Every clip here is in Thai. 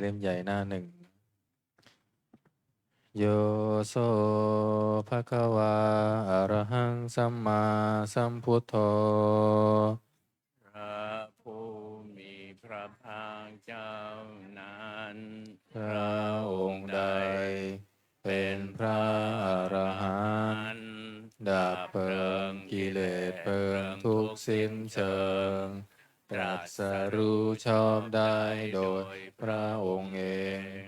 เล่มใหญ่หน้าหนึ่งโยโสภะคะวาอะระหังสัมมาสัมพุทโธพระผู้มีพระภาคเจ้านั้นพระองค์ใดเป็นพระอรหันต์ดับเพลิงกิเลสเพลิงทุกข์สิ้นเชิงตรัสรู้ชอบได้โดยพระองค์เอง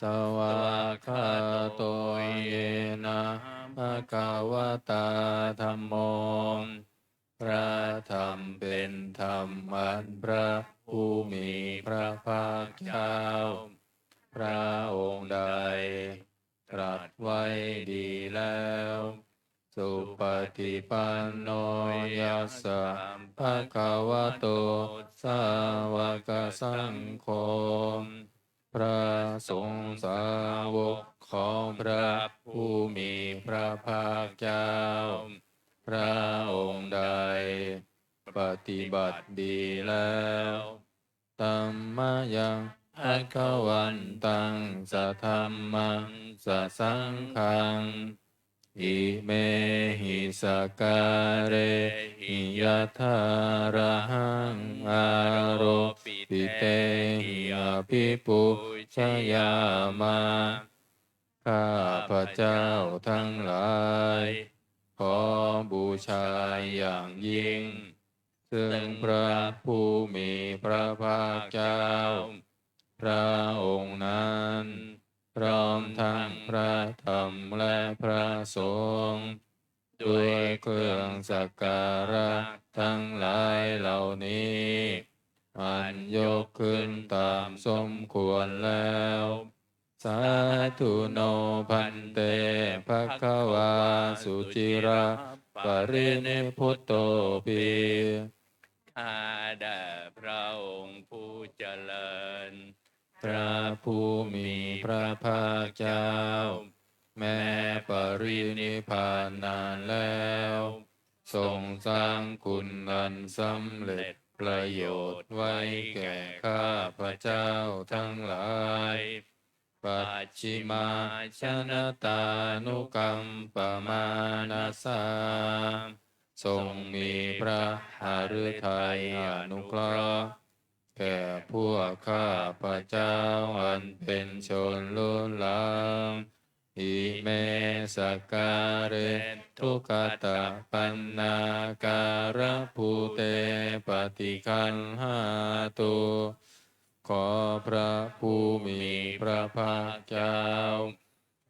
สวากขาโตเยนะภะคะวะตาธัมโมพระธรรมเป็นธรรมอันพระผู้มีพระภาคเจ้าพระองค์ใดตรัสไว้ดีแล้วสุปฏิปันโนยัสสะภะคะวะโตสาวกสังโฆพระสงฆ์สาวกของพระผู้มีพระภาคเจ้าพระองค์ใดปฏิบัติดีแล้วตัมมายังภะคะวันตังสัทธัมมังสัสสังฆังอิเมหิสการเรหิยะถาระหังอาโรปิเตหิอภิปุชยามาข้าพระเจ้าทั้งหลายขอบูชาอย่างยิ่งซึ่งพระผู้มีพระภาคเจ้าพระองค์นั้นพร้อมทั้งพระธรรมและพระสงฆ์ด้วยเครื่องสักการะทั้งหลายเหล่านี้อันยกขึ้นตามสมควรแล้วสาธุโนพันเตภะคะวาสุจิระปรินิพพุตโตปีข้าแต่พระองค์ผู้เจริญพระผู้มีพระภาคเจ้าแม้ปรินิพพานนานแล้วทรงสร้างคุณอันสำเร็จประโยชน์ไว้แก่ข้าพระเจ้าทั้งหลายปัจฉิมาชนตานุกัมปมานาสาทรงมีพระหฤทัยอนุเคราะห์แก่พวกข้าพระเจ้าอันเป็นชนล้นหลามอิเมสกการเรทุกขตะปันนาการะภูเตปฏิคันหาตุขอพระผู้มีพระภาคเจ้า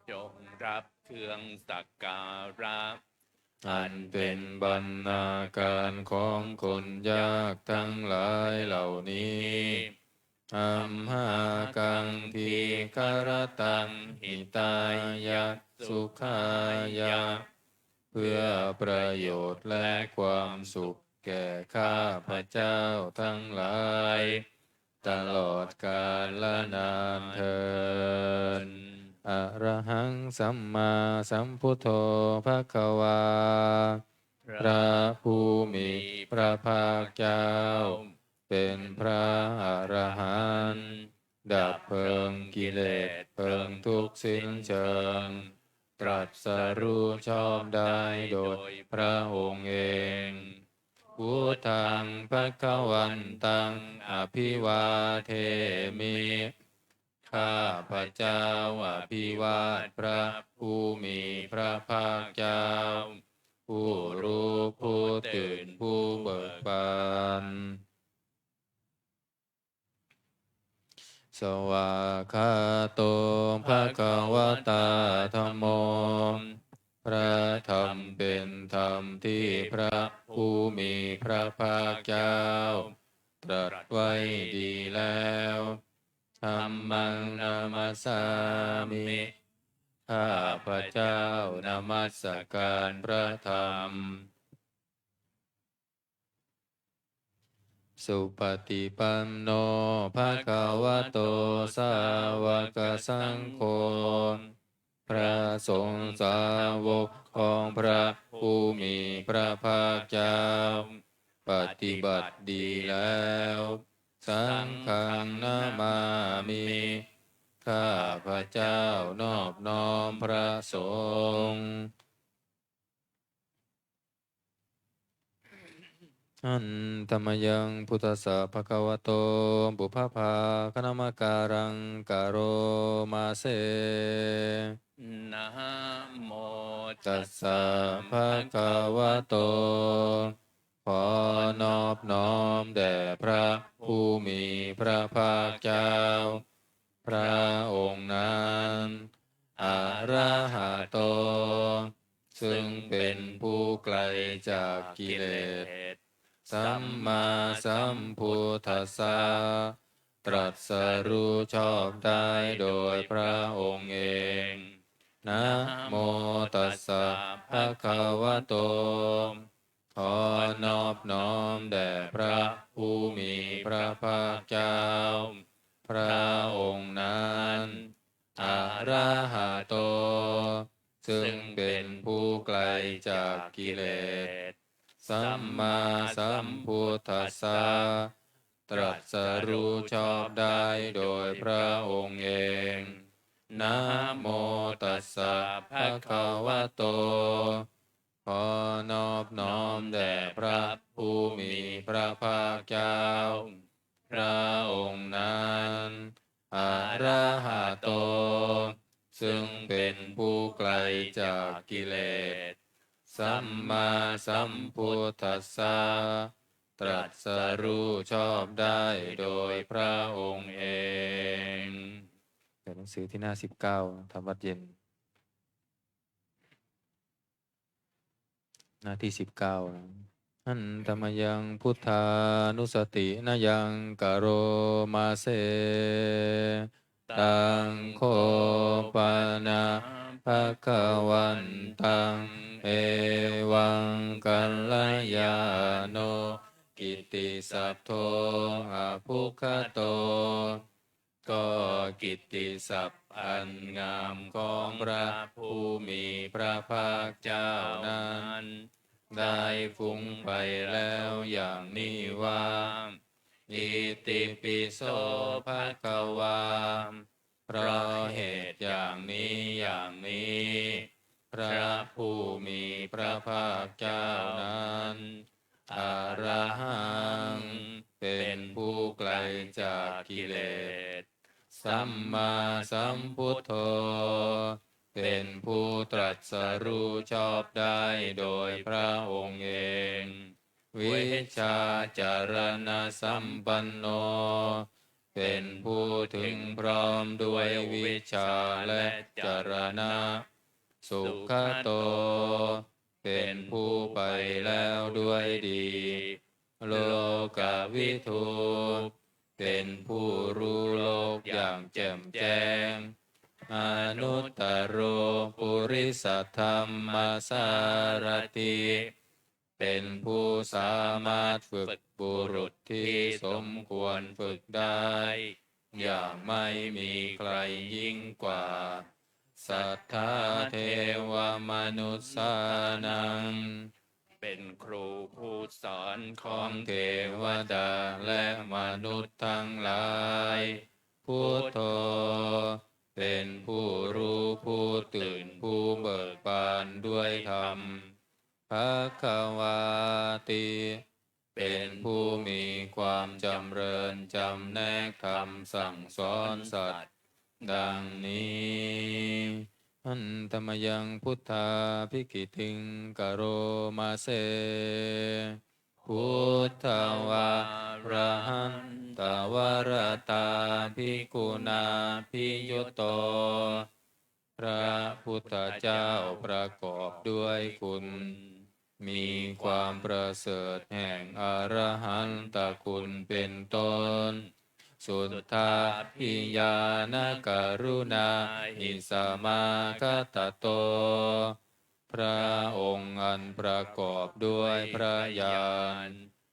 จงรับเครื่องสักการะอันเป็นบรรณาการของคนยากทั้งหลายเหล่านี้อัมหากังทีคารตังหิตายะสุขายะเพื่อประโยชน์และความสุขแก่ข้าพระเจ้าทั้งหลายตลอดกาลและนานเทอญอะระหังสัมมาสัมพุทโธภะคะวาพระผู้มีพระภาคเจ้าเป็นพระอรหันต์ดับเพลิงกิเลสเพลิงทุกข์สิ้นเชิงตรัสรู้ชอบได้โดยพระองค์เองพุทธังภคะวันตังอภิวาเทมิข้าพระเจ้าอภิวาทพระผู้มีพระภาคเจ้าผู้รู้ผู้ตื่นผู้เบิกบานสวากขาโตภะคะวะตาธัมโมพระธรรมเป็นธรรมที่พระผู้มีพระภาคเจ้าตรัสไว้ดีแล้วธัมมังนามัสสามิข้าพระเจ้านมัสการพระธรรมสุปฏิปันโนภะคะวะโตสาวกสังโฆพระสงฆ์สาวกของพระผู้มีพระภาคเจ้าปฏิบัติดีแล้ว สังฆังนามามิ ข้าพระเจ้านอบน้อมพระสงฆ์อันธรรมยังพุทธสสะภะคะวะโตบุพพาคณมการังกะโรมาเซ นะโม ตัสสะภะคะวะโต ขอนอบน้อมแด่พระผู้มีพระภาคเจ้า พระองค์นั้นอะระหะโต ซึ่งเป็นผู้ไกลจากกิเลส สัมมาสัมพุทธัสสะตรัสรู้ชอบได้โดยพระองค์เองนะโมตัสสะภะคะวะโต ขอนอบน้อมแด่พระผู้มีพระภาคเจ้า พระองค์นั้นอะระหะโต ซึ่งเป็นผู้ไกลจากกิเลส สัมมาสัมพุทธัสสะตรัสรู้ชอบได้โดยพระองค์เองนะโมตัสสะภะคะวะโต ขอนอบน้อมแด่พระผู้มีพระภาคเจ้า พระองค์นั้นอะระหะโต ซึ่งเป็นผู้ไกลจากกิเลส สัมมาสัมพุทธัสสะตรัสรู้ชอบได้โดยพระองค์เองเปิดหนังสือที่หน้า19ธรรมวัดเย็นหน้าที่19นะอันธรรมยังพุทธานุสตินายังกะโรมาเซ ตังโคปานะภะคะวันตังเอวังกัลยาโนกิตติสัพโทอะภุคโต ก็กิตติศัพท์อันงามของพระผู้มีพระภาคเจ้านั้นได้ฟุ้งไปแล้วอย่างนี้ว่าอิติปิโสภะคะวาเพราะเหตุอย่างนี้อย่างนี้ พระผู้มีพระภาคเจ้านั้นอรหังเป็นผู้ไกลจากกิเลส สัมมาสัมพุทโธเป็นผู้ตรัสรู้ชอบได้โดยพระองค์เอง วิชาจารณสัมปันโน เป็นผู้ถึงพร้อมด้วยวิชาและจารณะ สุขโต เป็นผู้ไปแล้วด้วยดี โลกวิทูเป็นผู้รู้โลกอย่างแจ่มแจ้ง อนุตตโรปุริสธรรมสารติ เป็นผู้สามารถฝึกบุรุษที่สมควรฝึกได้ อย่างไม่มีใครยิ่งกว่า สัทธาเทวมนุษสานัง เป็นครูผู้สอนข ข อ อง งเทวดาและมนุษย์ทั้งหลายพุทโธเป็นผู้รู้ผู้ตื่นผู้เบิกบานด้วยธรรมภควาติ เป็นผู้มีความจำเริญจำแนกธรรมสั่งสอนสัตว์ ดังนี้อันธรรมยังพุทธาภิกขิติงกะโรมาเซ พุทธวาระหันตวรตาภิกขุณาภิยุตโต พระพุทธเจ้าประกอบด้วยคุณ มีความประเสริฐแห่งอรหันตคุณเป็นต้น สุทธาพิยานกรุณาหิสมาคตโต พระองค์อันประกอบด้วยพระญาณ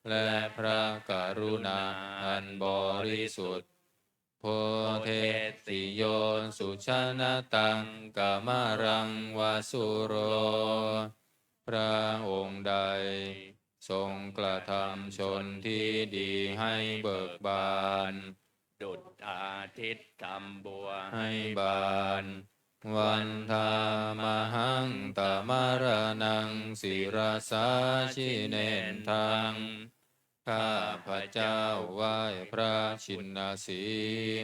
และพระกรุณาอันบริสุทธิ์โพเทติโยสุชนะตังกามรังวาสุโร พระองค์ใด ทรงกระทำชนที่ดีให้เบิกบาน ดุจอาทิตย์ทำบัว ให้บาน วันธามหังตมรนังศิรสาชิเนนทัง ข้าพระเจ้าไหว้พระชินสีห์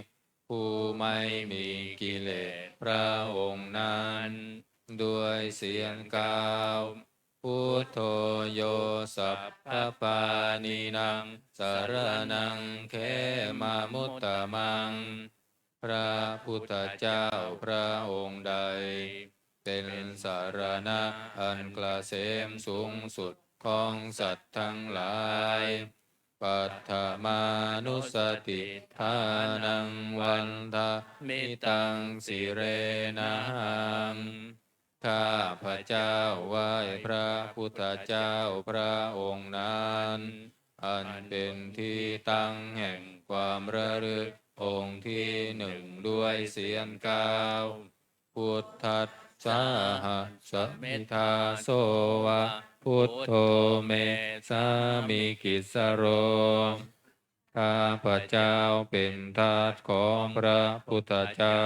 ผู้ไม่มีกิเลสพระองค์นั้นด้วยเสียงกล่าวพุทโธโยสัพพปานินังสารนังเขมามุตตมัง พระพุทธเจ้าพระองค์ใด เป็นสารณะอันเกษมสูงสุดของสัตว์ทั้งหลายปัตถมานุสติทานังวันทามิตังสิเรนะหัง ข้าพระเจ้าไหว้พระพุทธเจ้าพระองค์นั้นอันเป็นที่ตั้งแห่งความระลึกองค์ที่หนึ่งด้วยเสียงกล่าวพุทธัสสะหะสมิทาโสวะพุทโธเมสามิกิสโร ข้าพระเจ้าเป็นทาสของพระพุทธเจ้า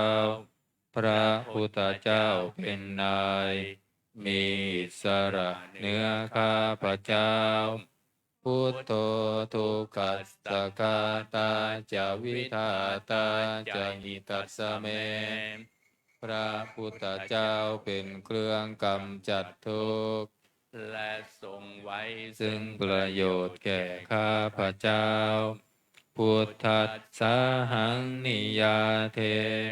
พระพุทธเจ้าเป็นนาย มีอิสระเหนือข้าพระเจ้า พุทโธทุกขัสสะกาตาจาวิทาตาจาหิตัสสะเม พระพุทธเจ้าเป็นเครื่องกำจัดทุกข์ และทรงไว้ ซึ่งประโยชน์แก่ข้าพระเจ้า พุทธัสสะหังนิยาเท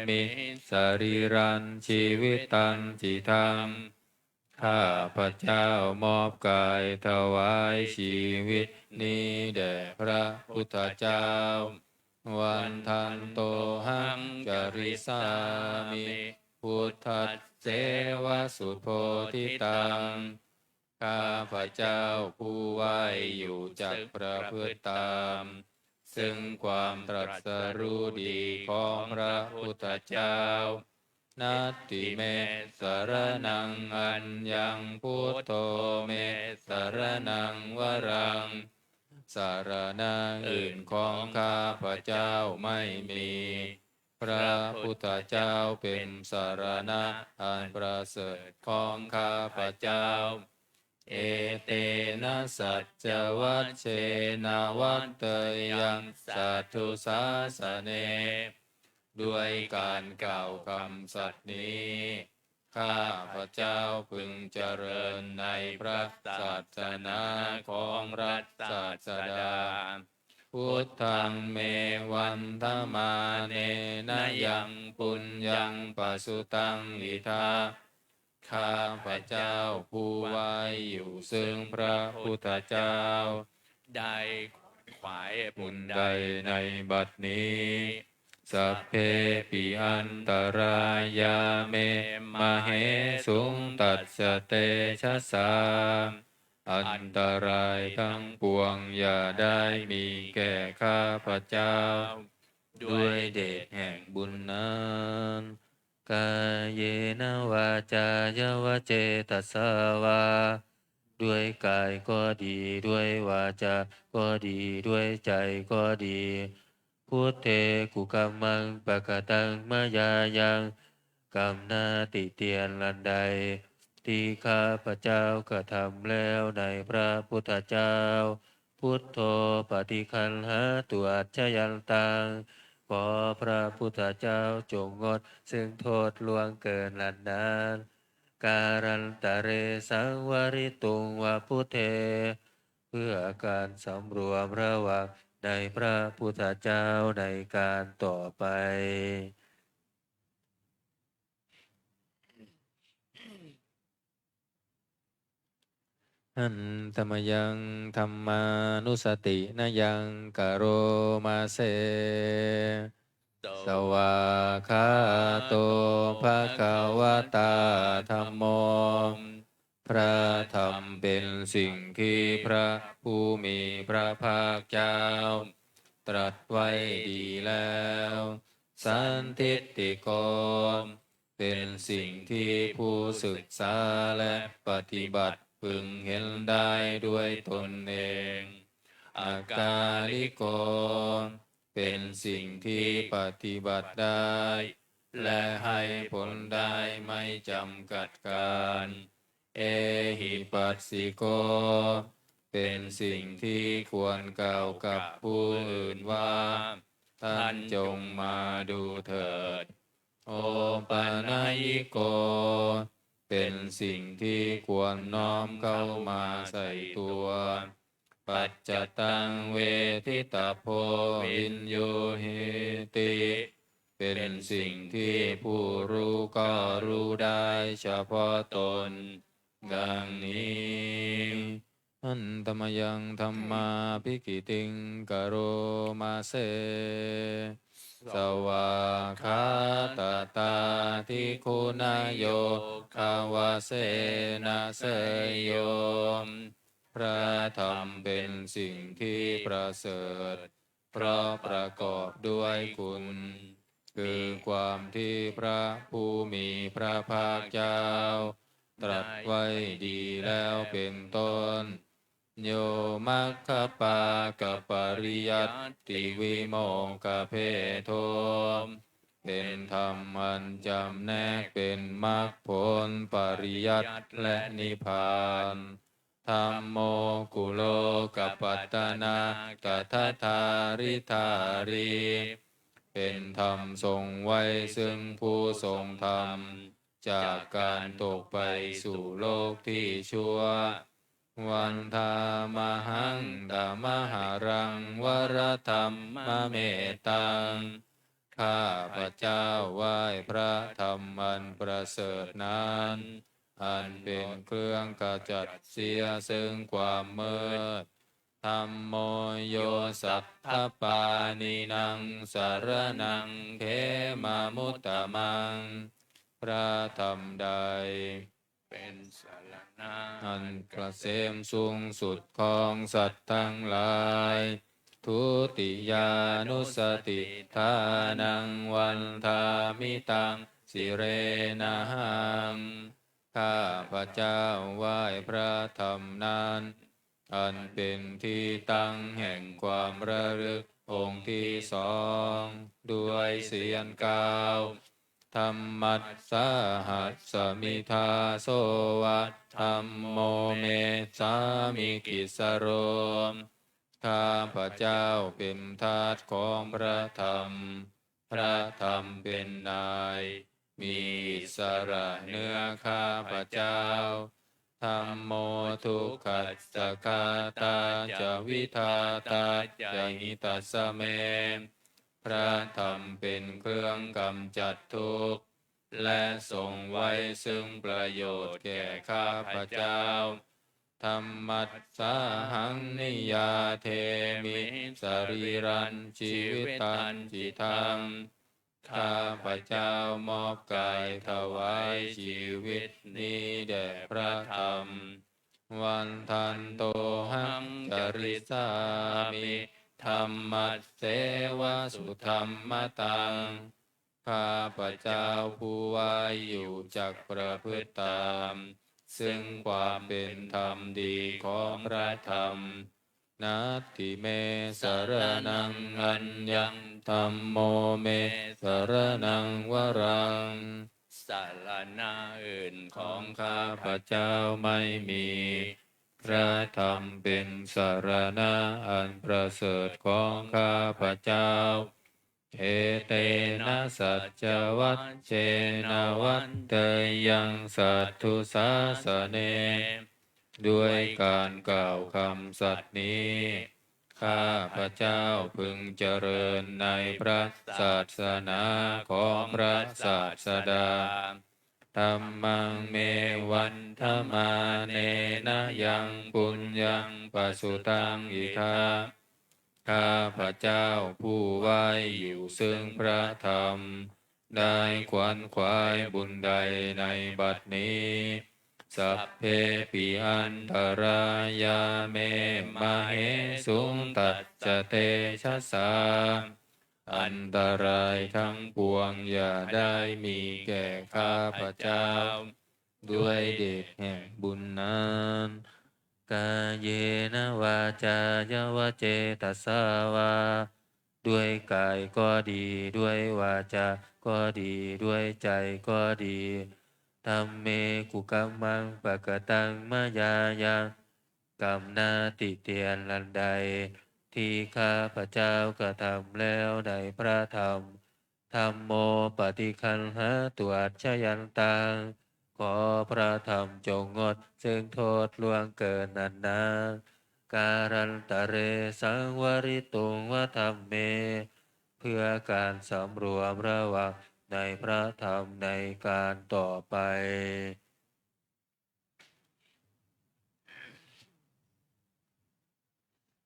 มิสรีรันชีวิตันจิตัง ข้าพระเจ้ามอบกายถวายชีวิตนี้แด่พระพุทธเจ้า วันทันโตหังจริสามิ พุทธัสเสวสุโพธิตัง ข้าพระเจ้าผู้ไหวอยู่จักประพฤติตามซึ่งความตรัสรู้ดีของพระพุทธเจ้านัตติเมสรนังอัญญังพุทโธเมสรนังวรัง สารณะอื่นของข้าพระเจ้าไม่มี พระพุทธเจ้าเป็นสารณะอันประเสริฐของข้าพระเจ้า เอเตนะสัจจวัชเชนะวัตเตยังสัตถุสาสเน ด้วยการกล่าวคำสัตย์นี้ ข้าพระเจ้าพึงเจริญในพระศาสนาของรัตศาสดา พุทธังเมวันธมาเนนะยังปุญญังปสุตังอิทา ข้าพระเจ้าผู้ไหวอยู่ซึ่งพระพุทธเจ้า ได้ขวายบุ บุ ญ ญ ใด ใดในบัดนี้สัพเพปิอันตรายาเมมเหสุงตัสสะเตชะสาอันตรายทั้งปวงอย่าได้มีแก่ข้าพระเจ้า ด้วยเดชแห่งบุญนั้นกายเยนะวาจายวเจตสาวาด้วยกายก็ดีด้วยวาจาก็ดีด้วยใจก็ดีพุทเทกุกัมมังปะกตังมายายังกรรมนาติเตียนลันใดที่ข้าพระเจ้ากระทำแล้วในพระพุทธเจ้าพุทโธปฏิคันหาตุอัจฉยันตังขอพระพุทธเจ้าจงงดซึ่งโทษล่วงเกินลันนานการันตะเรสังวริตุงวะพุทเทเพื่อการสำรวมระวังในพระพุทธเจ้าในการต่อไปหันธรรมยังธรรมานุสตินะยังกโรมาเสสวาคาโตภะคะวะตาธัมโม พระธรรมเป็นสิ่งที่พระผู้มีพระภาคเจ้า ตรัสไว้ดีแล้วสันทิฏฐิโกเป็นสิ่งที่ผู้ศึกษาและปฏิบัติ พึงเห็นได้ด้วยตนเองอากาลิโกเป็นสิ่งที่ปฏิบัติได้ และให้ผลได้ไม่จำกัดการ เอหิปัสสิโกเป็นสิ่งที่ควรกล่าวกับผู้อื่นว่าท่านจงมาดูเถิด โอปานายิโกเป็นสิ่งที่ควรน้อมเข้ามาใส่ตัว ปัจจตังเวทิตาโพวินโยหิติเป็นสิ่งที่ผู้รู้ก็รู้ได้เฉพาะตนดังนี้อันตมยังธรรมาภิกิติงกโรมาเสสวาคาตาตาทิคุณโยคาวาเสนาเสยโยพระธรรมเป็นสิ่งที่ประเสริฐเพราะประกอบด้วยคุณ คือความที่พระผู้มีพระภาคเจ้า ตรัสไว้ดีแล้วเป็นต้น โยมัคคปากปริยัตติวิโมกขเพโทเป็นธรรมอันจำแนกเป็นมรรคผลปริยัติและนิพพานธัมโมกุโลกปัตตนากัทธาริธารีเป็นธรรมทรงไว้ซึ่งผู้ทรงธรรมจากการตกไปสู่โลกที่ชั่ววันธามหังดามหารังวรธรรมเมตตังข้าพระเจ้าไหว้พระธรรมอันประเสริฐนั้นอันเป็นเครื่องขจัดเสียซึ่งความมืดธัมโมโยสัพพปานินังสารนังเขมามุตตมังพระธรรมใดเป็นสรณะอันเกษมสูงสุดของสัตว์ทั้งหลายทุติยานุสติทานังวันทามิตังสิเรนะหังข้าพระเจ้าไหว้พระธรรมนั้นอันเป็นที่ตั้งแห่งความระลึกองค์ที่สองด้วยเสียงกล่าวธรรมัสสาหัสสมิทาโสวะธัมโมเมสามิกิสโรข้าพระเจ้าเป็นทาสของพระธรรมพระธรรมเป็นนายมีอิสระเหนือข้าพระเจ้าธัมโมทุกขัสสะคาตาจะวิทาตาจะหิตัสสะเมพระธรรมเป็นเครื่องกำจัดทุกข์และทรงไว้ซึ่งประโยชน์แก่ข้าพระเจ้าธรรมัสสาหังนิยาเทมิสรีรันชีวิตันจิตังข้าพระเจ้ามอบกายถวายชีวิตนี้แด่พระธรรมวันทันโตหังจริสามิธรรมัสเสวะสุธรรมตังข้าพระเจ้าผู้ว่าอยู่จักประพฤติตามซึ่งความเป็นธรรมดีของพระธรรมนัตถิเมสรนังอัญญังธัมโมเมสรนังวรังสารณะอื่นข ข อ อง งข้าพระเจ้าไม่มีพระธรรมเป็นสารณะอันประเสริฐของข้าพระเจ้าเอเตนะสัจจวัชเชนะวัตเตยังสัตถุสาสเนด้วยการกล่าวคำสัตย์นี้ข้าพระเจ้าพึงเจริญในพระศาสนาของพระศาสดาธัมมังเมวันธมาเนนะยังปุญญังปสุตังอิทาข้าพระเจ้าผู้ไว้อยู่ซึ่งพระธรรมได้ขวนขวายบุญใดในบัดนี้สัพเพปิอันตรายาเมมาเหสุงตัจจเตชะสาอันตรายทั้งปวงอย่าได้มีแก่ข้าพระเจ้า ด้วยเดชแห่งบุญนั้นกายเยนะวาจายวเจตสสาวาด้วยกายก็ดีด้วยวาจาก็ดีด้วยใจก็ดีธัมเมกุกัมมังปะกตังมายายังกรรมนาติเตียนลันใดที่ข้าพระเจ้ากระทำแล้วในพระธรรมธัมโมปฏิคันหาตวจชยันตังขอพระธรรมจงงดซึ่งโทษล่วงเกินนั้นนาการันตะเรสังวริตุงวธรรมเมเพื่อการสำรวมระวังในพระธรรมในการต่อไป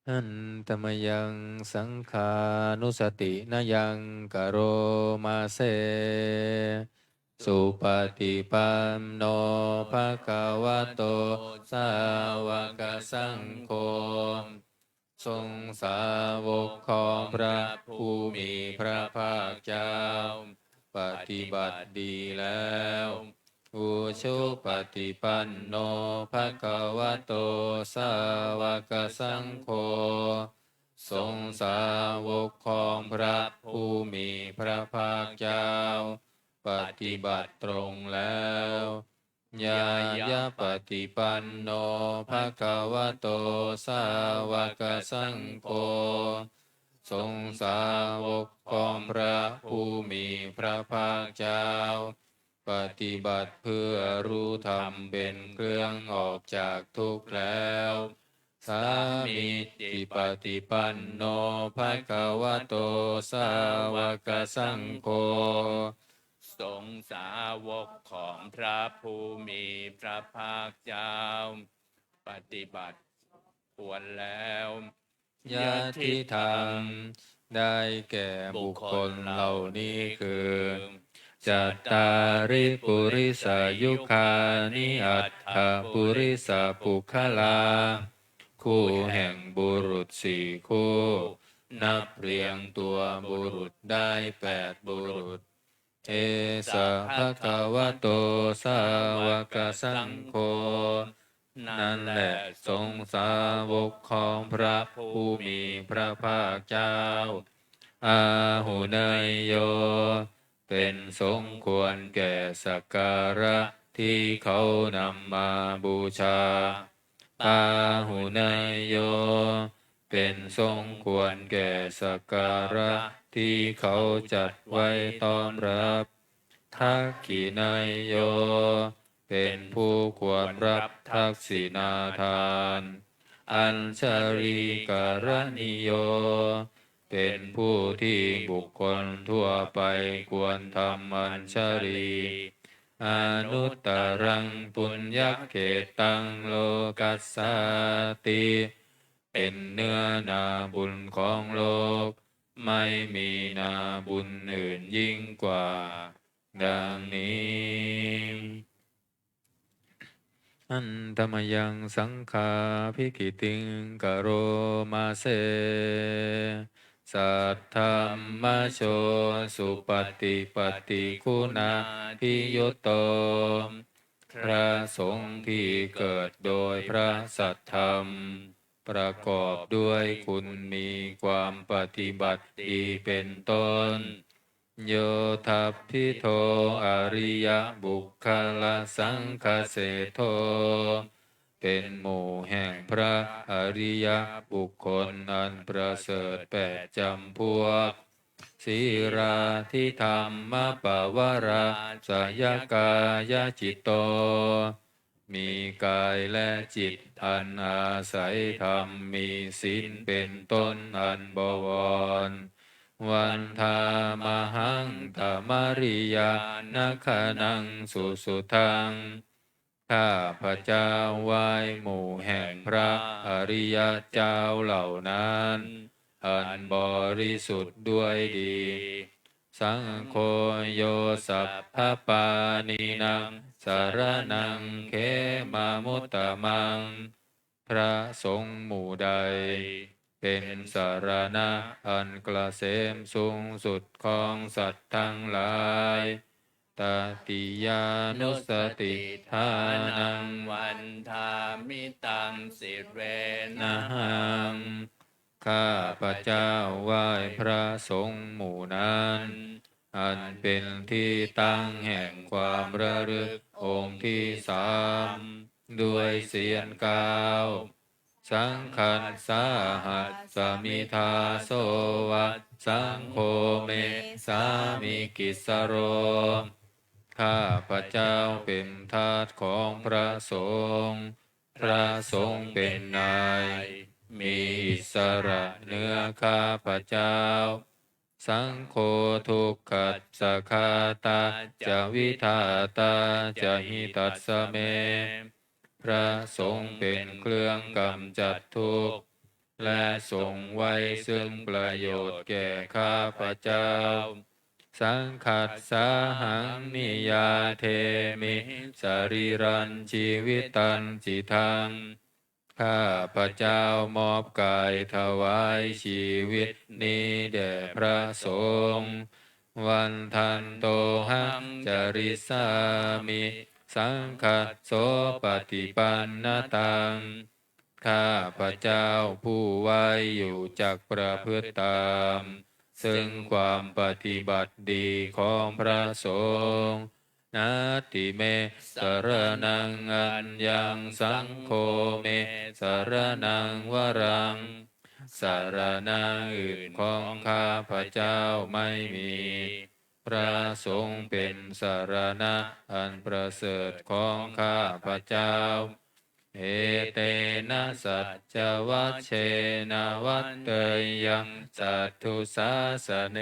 หันตมยังสังขานุสตินยังกโรมาเซสุปฏิปันโนภะคะวะโตสาวกสังโฆทรงสาวกของพระผู้มีพระภาคเจ้าปฏิบัติดีแล้วอุชุปฏิปันโนภะคะวะโตสาวกสังโฆทรงสาวกของพระผู้มีพระภาคเจ้าปฏิบัติตรงแล้วญายะปฏิปันโนภะคะวะโตสาวกสังโฆทรงสาวกของพระผู้มีพระภาคเจ้าปฏิบัติเพื่อรู้ธรรมเป็นเครื่องออกจากทุกข์แล้วสามิจิปฏิปันโนภะคะวะโตสาวกสังโฆทรงสาวกของพระผู้มีพระภาคเจ้าปฏิบัติควรแล้วยะทิธรรมได้แก่บุคคลเหล่านี้คือจัตตาริปุริสายุคานิอัตถปุริสปุคลาคู่แห่งบุรุษสี่คู่นับเรียงตัวบุรุษได้8บุรุษเอสะภะคะวะโตสาวกสังโฆนั่นแหละทรงสาวกของพระผู้มีพระภาคเจ้าอาหุเนยโยเป็นสมควรแก่สักการะที่เขานำมาบูชาปาหุเนยโยเป็นสมควรแก่สักการะที่เขาจัดไว้ต้อนรับทักขินายโยเป็นผู้ควรรับทักษิณาทานอัญชริกรณิโยเป็นผู้ที่บุคคลทั่วไปควรทำอัญชรีอนุตตรังปุญญเขตังโลกัสสติเป็นเนื้อนาบุญของโลกไม่มีนาบุญอื่นยิ่งกว่าดังนี้อันธรรมยังสังฆาภิกิติงกโรมาเสสัทธัมมโชสุปฏิปฏิคุณาพิยุตโตพระสงฆ์ที่เกิดโดยพระสัทธรรมประกอบด้วยคุณมีความปฏิบัติดีเป็นต้นโยทัพพิโทอริยบุคคลสังคเสโทเป็นหมู่แห่งพระอริยบุคคลอันประเสริฐ8จำพวกสีราทิธรรมปวาราสยกายจิตโตมีกายและจิตอันอาศัยธรรมมีศีลเป็นต้นอันบวรวันธามหังธรรมริยานาคนังสุสุทังข้าพระเจ้าไหว้หมู่แห่งพระอริยเจ้าเหล่านั้นอันบริสุทธิ์ด้วยดีสังโฆโยสัพพปานินังสารนังเขมามุตตะมังพระสงฆ์หมู่ใดเป็นสารณะอันเกษมสูงสุดของสัตว์ทั้งหลาย ตติยานุสติทานัง วันทามิตังสิเร นะ นะ หั หั ง ง ข้าพระเจ้าไหว้พระสงฆ์หมู่นั้น อันเป็นที่ตั้งแห่งความระลึกองค์ที่สามด้วยเสียงกล่าว สังขัสสาหัสสมิทาโสวัสสังโฆเมสามิกิสโร ข้าพระเจ้าเป็นทาสของพระสงฆ์พระสงฆ์เป็นนาย มีอิสระเหนือข้าพระเจ้า สังโฆทุกขัสสะคาตาจะวิทาตาจะหิตัสสะเม พระสงฆ์เป็นเครื่องกำจัดทุกข์และทรงไว้ซึ่งประโยชน์แก่ข้าพระเจ้า สังขัสสาหังนิยาเทมิสรีรันชีวิตันจิทัง ข้าพระเจ้ามอบกายถวายชีวิตนี้แด่พระสงฆ์วันทันโตหังจริสามิ สังคัสโสปฏิปันนตัง ข้าพระเจ้าผู้ไว้อยู่จักประพฤติตามซึ่งความปฏิบัติดีของพระสงฆ์นาติเมสรนังอัญญังสังโฆเมสรนังวรัง สารณะอื่นของข้าพระเจ้าไม่มี พระสงฆ์เป็นสารณะอันประเสริฐของข้าพระเจ้า เอเตนะสัจจวัชเชนะวัตเตยังสัตถุสาสเน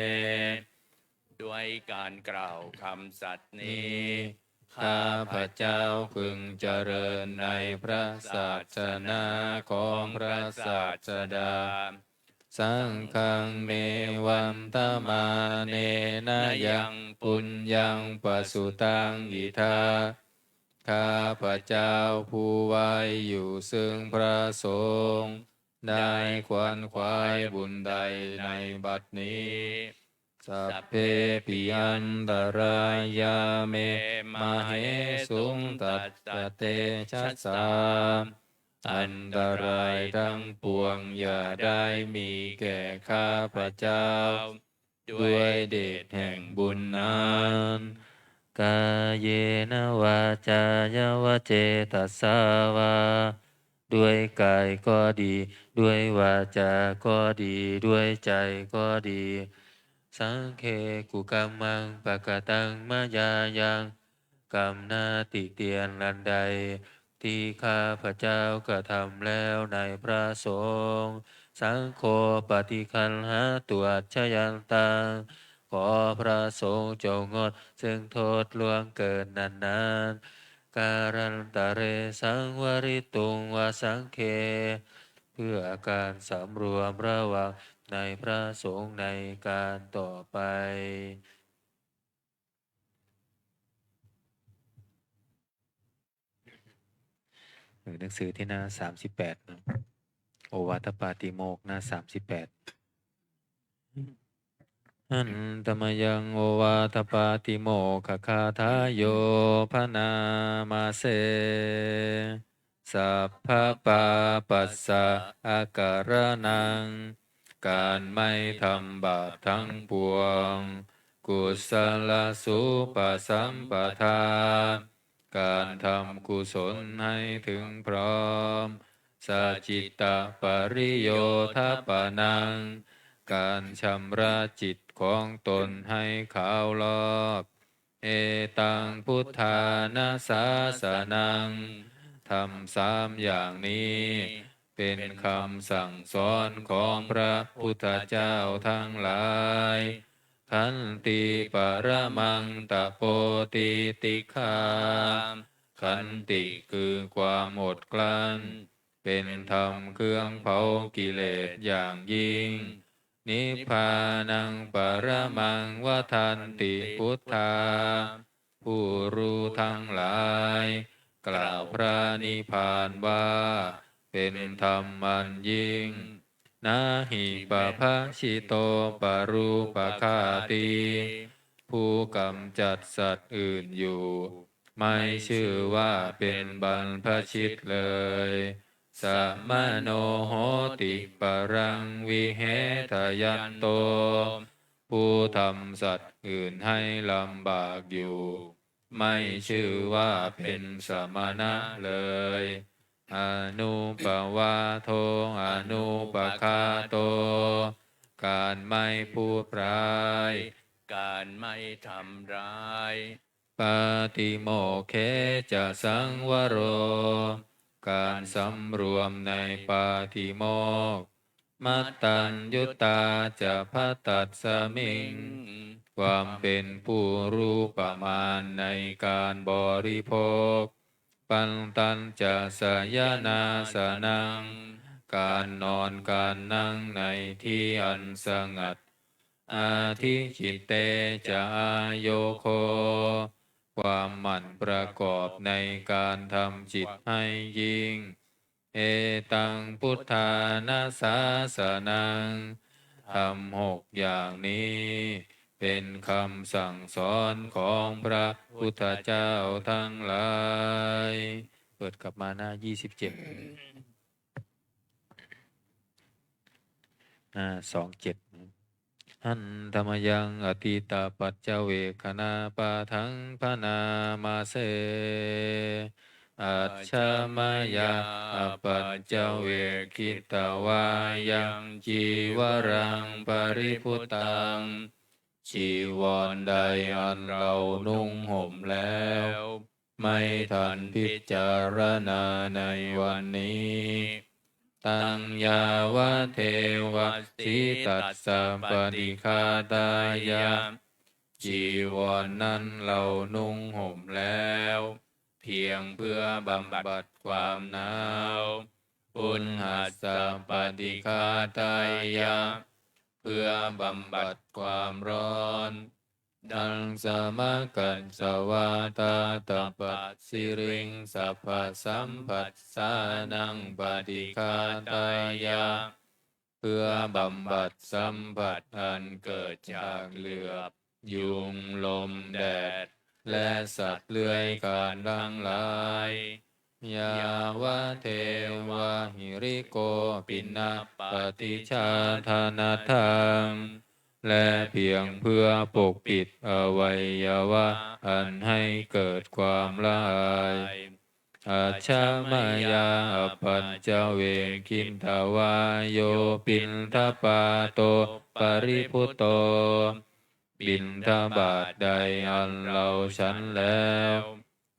ด้วยการกล่าวคำสัตย์นี้ ข้าพระเจ้าพึงเจริญในพระศาสนาของพระศาสดา สังฆังเมวันตมาเนนะยังปุญญังปสุตังอิทา ข้าพระเจ้าผู้ไว้อยู่ซึ่งพระสงฆ์ได้ขวนขวายบุญใดในบัดนี้ สัพเพปิยันตรายาเมมเหสุงตัสสะเตชัสสา อันตรายทั้งปวงอย่าได้มีแก่ข้าพระเจ้า ด้วยเดชแห่งบุญนั้นกายเยนะวาจายวเจตัสสาวา ด้วยกายก็ดี ด้วยวาจาก็ดี ด้วยใจก็ดี สังเคกุกัมมังปะกะตังมะยายังกรรมนาติเตียนนันใด ที่ข้าพระเจ้ากระทำแล้วในพระสงฆ์สังโฆปฏิคันหาตัวชยันตัง ขอพระสงฆ์จงงดซึ่งโทษล่วงเกินนานๆการันตะเรสังวริตุงวสังเค เพื่อการสำรวมระวังในพระสงฆ์ในการต่อไปหนังสือที่หน้า38นะโอวาทปาติโมกข์หน้า38อันตมยังโอวาทปาติโมกขคาทายโยพนามาเส สัพพะปาปัสสะอาการนัง การไม่ทำบาปทั้งปวง กุศลสุปสัมปทา การทำกุศลให้ถึงพร้อมสัจจิตตปริโยทปนัง การชำระจิตของตนให้ขาวลอกเอตังพุทธานาสาสนัง ทำ3อย่างนี้เป็นคำสั่งสอนของพระพุทธเจ้าทั้งหลายขันติปรมังตะโปติติฆาขันติคือความอดกลั้นเป็นธรรมเครื่องเผากิเลสอย่างยิ่งนิพพานังปรมังวทันติพุทธาผู้รู้ทั้งหลายกล่าวพระนิพพานว่าเป็นธรรมอันยิ่งนาหิปะภะชิโตปรูปคาติ ผู้กำจัดสัตว์อื่นอยู่ ไม่ชื่อว่าเป็นบรรพชิตเลยสัมมโนโหติปรังวิเหทยันโต ผู้ทำสัตว์อื่นให้ลำบากอยู่ ไม่ชื่อว่าเป็นสมณะเลยอนุปวาโทอนุปคาโต การไม่พูดร้าย การไม่ทำร้าย ปาติโมกเขจะสังวโร การสำรวมในปาติโมกข์มัตตัญยุตาจะพัตตัสสมิง ความเป็นผู้รู้ประมาณในการบริโภค ปันตันจะสยนาสนัง การนอนการนั่งในที่อันสงัด อาทิจิตเตจะอาโยโค ความหมั่นประกอบในการทำจิตให้ยิ่ง เอตังพุทธานาสาสนังทำ6อย่างนี้ เป็นคำสั่งสอนของพระพุทธเจ้าทั้งหลาย เปิดกลับมาหน้า27หน้า27หันธรรมยังอติตาปัจเจเวคณาปาทังพนามาเสอัจฉมายาอปัจเจเวคิตวายังจีวรังปริพุตังจีวรใดอันเรานุ่งห่มแล้ว ไม่ทันพิจารณาในวันนี้ตังยาวะเทวะสิตัสสะปฏิฆาตายะจีวรนั้นเรานุ่งห่มแล้ว เพียงเพื่อบำบัดความหนาวปุณหัสสะปฏิฆาตายะเพื่อบำบัดความร้อนดังสมกัสสวาตาตปัสสิริงสัพพสัมปัสสานังปฏิฆาตายะเพื่อบำบัดสัมผัสอันเกิดจากเหลือบยุงลมแดดและสัตว์เลื้อยคลานทั้งหลายยาวะเทวะหิริโกปินะปฏิชาธานาทังและเพียงเพื่อปกปิดอวัยวะอันให้เกิดความละอายอัจฉมายาปัจเจเวคินทวายโยปินทปาโตปริพุตโตบิณฑบาตใดอันเราฉันแล้ว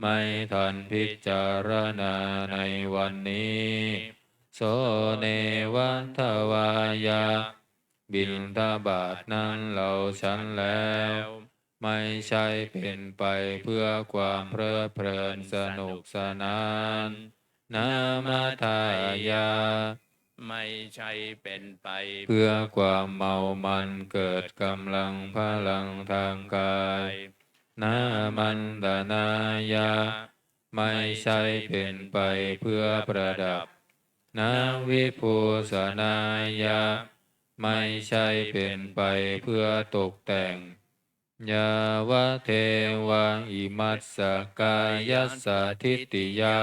ไม่ทันพิจารณาในวันนี้โสเนวัฏวายาบิณฑบาตนั้นเราฉันแล้วไม่ใช่เป็นไปเพื่อความเพลิดเพลินสนุกสนานนามาทายาไม่ใช่เป็นไปเพื่อความเมามันเกิดกำลังพลังทางกายนามันดานายาไม่ใช่เป็นไปเพื่อประดับนาวิภูสนายาไม่ใช่เป็นไปเพื่อตกแต่งยาวะเทวะอิมัสสกายัสสะทิฏฐิยา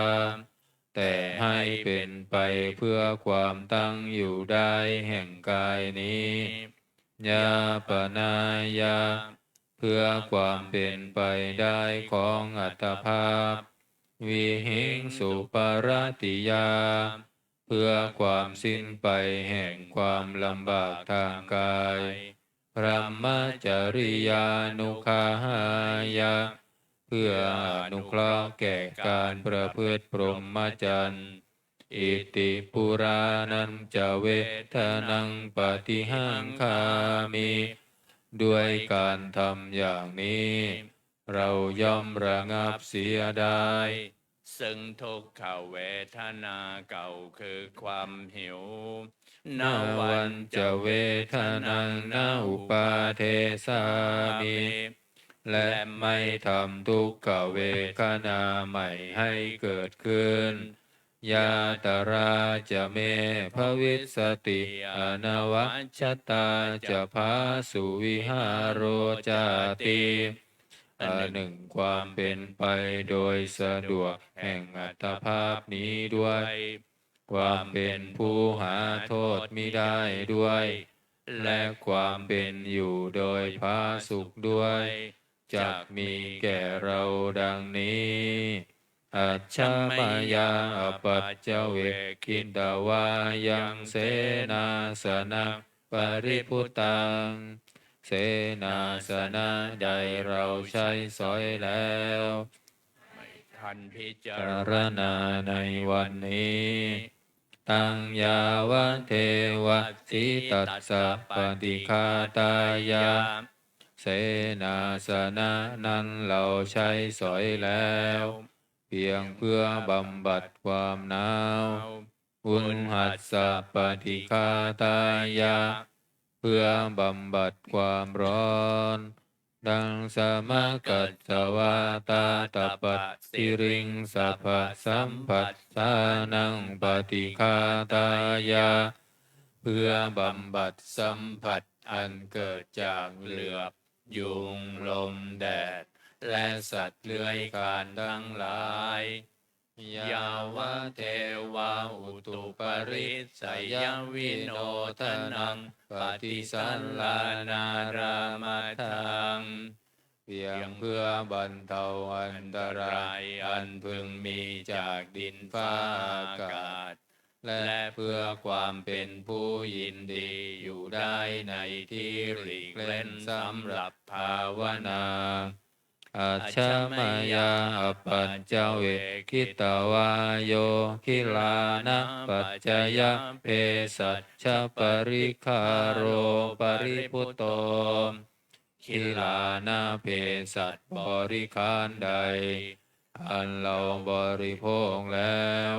แต่ให้เป็นไปเพื่อความตั้งอยู่ได้แห่งกายนี้ยาปนายาเพื่อความเป็นไปได้ของอัตภาพวิหิงสุปรติยาเพื่อความสิ้นไปแห่งความลำบากทางกายพระมจริยานุคาหายะเพื่ออนุเคราะห์แก่การประพฤติพรหมจรรย์อิติปุรานันจะเวทนังปฏิหังคามิด้วยการทำอย่างนี้เราย่อมระงับเสียได้ซึ่งทุกขเวทนาเก่าคือความหิวนาวันจะเวทนังนาอุปาเทสามิและไม่ทำทุกขเวทนาใหม่ให้เกิดขึ้น ยาตราจะเมภวิสติอนวัชชตาจะพาสุวิหารโรจาติอันหนึ่งความเป็นไปโดยสะดวกแห่งอัตภาพนี้ด้วย ความเป็นผู้หาโทษมิได้ด้วย และความเป็นอยู่โดยพาสุขด้วยจักมีแก่เราดังนี้อัจฉมายาอปัจจเวคิตวายังเสนาสนะปริพุตังเสนาสนะใดเราใช้สอยแล้วท่านพิจา จารณาในวันนี้ตังยาวะเทวะสิตัสสะปฏิฆาตายาเสนาสนะนั้นเราใช้สอยแล้วเพียงเพื่อบำบัดความหนาวอุณหัสสะปฏิฆาตายาเพื่อบำบัดความร้อนดังสมกัจจวาตาตปัสสิริงสัพพสัมปัสสานังปฏิฆาตายาเพื่อบำบัดสัมผัสอันเกิดจากเหลือบยุงลมแดดและสัตว์เลื้อยคลานทั้งหลายยาวะเทวาอุตุปริสยวิโนทนังปฏิสัลลานารามาทังเพียงเพื่อบรรเทาอันตรายอันพึงมีจากดินฟ้าอากาศและเพื่อความเป็นผู้ยินดีอยู่ได้ในที่หลีกเล่นสำหรับภาวนาอัจฉมายาอปัจจเวคิตวาโยคิลานะปัจจยเพสัชชปริคาโรปริพุตโตคิลานะเพสัชบริคารใดอันเราบริโภคแล้ว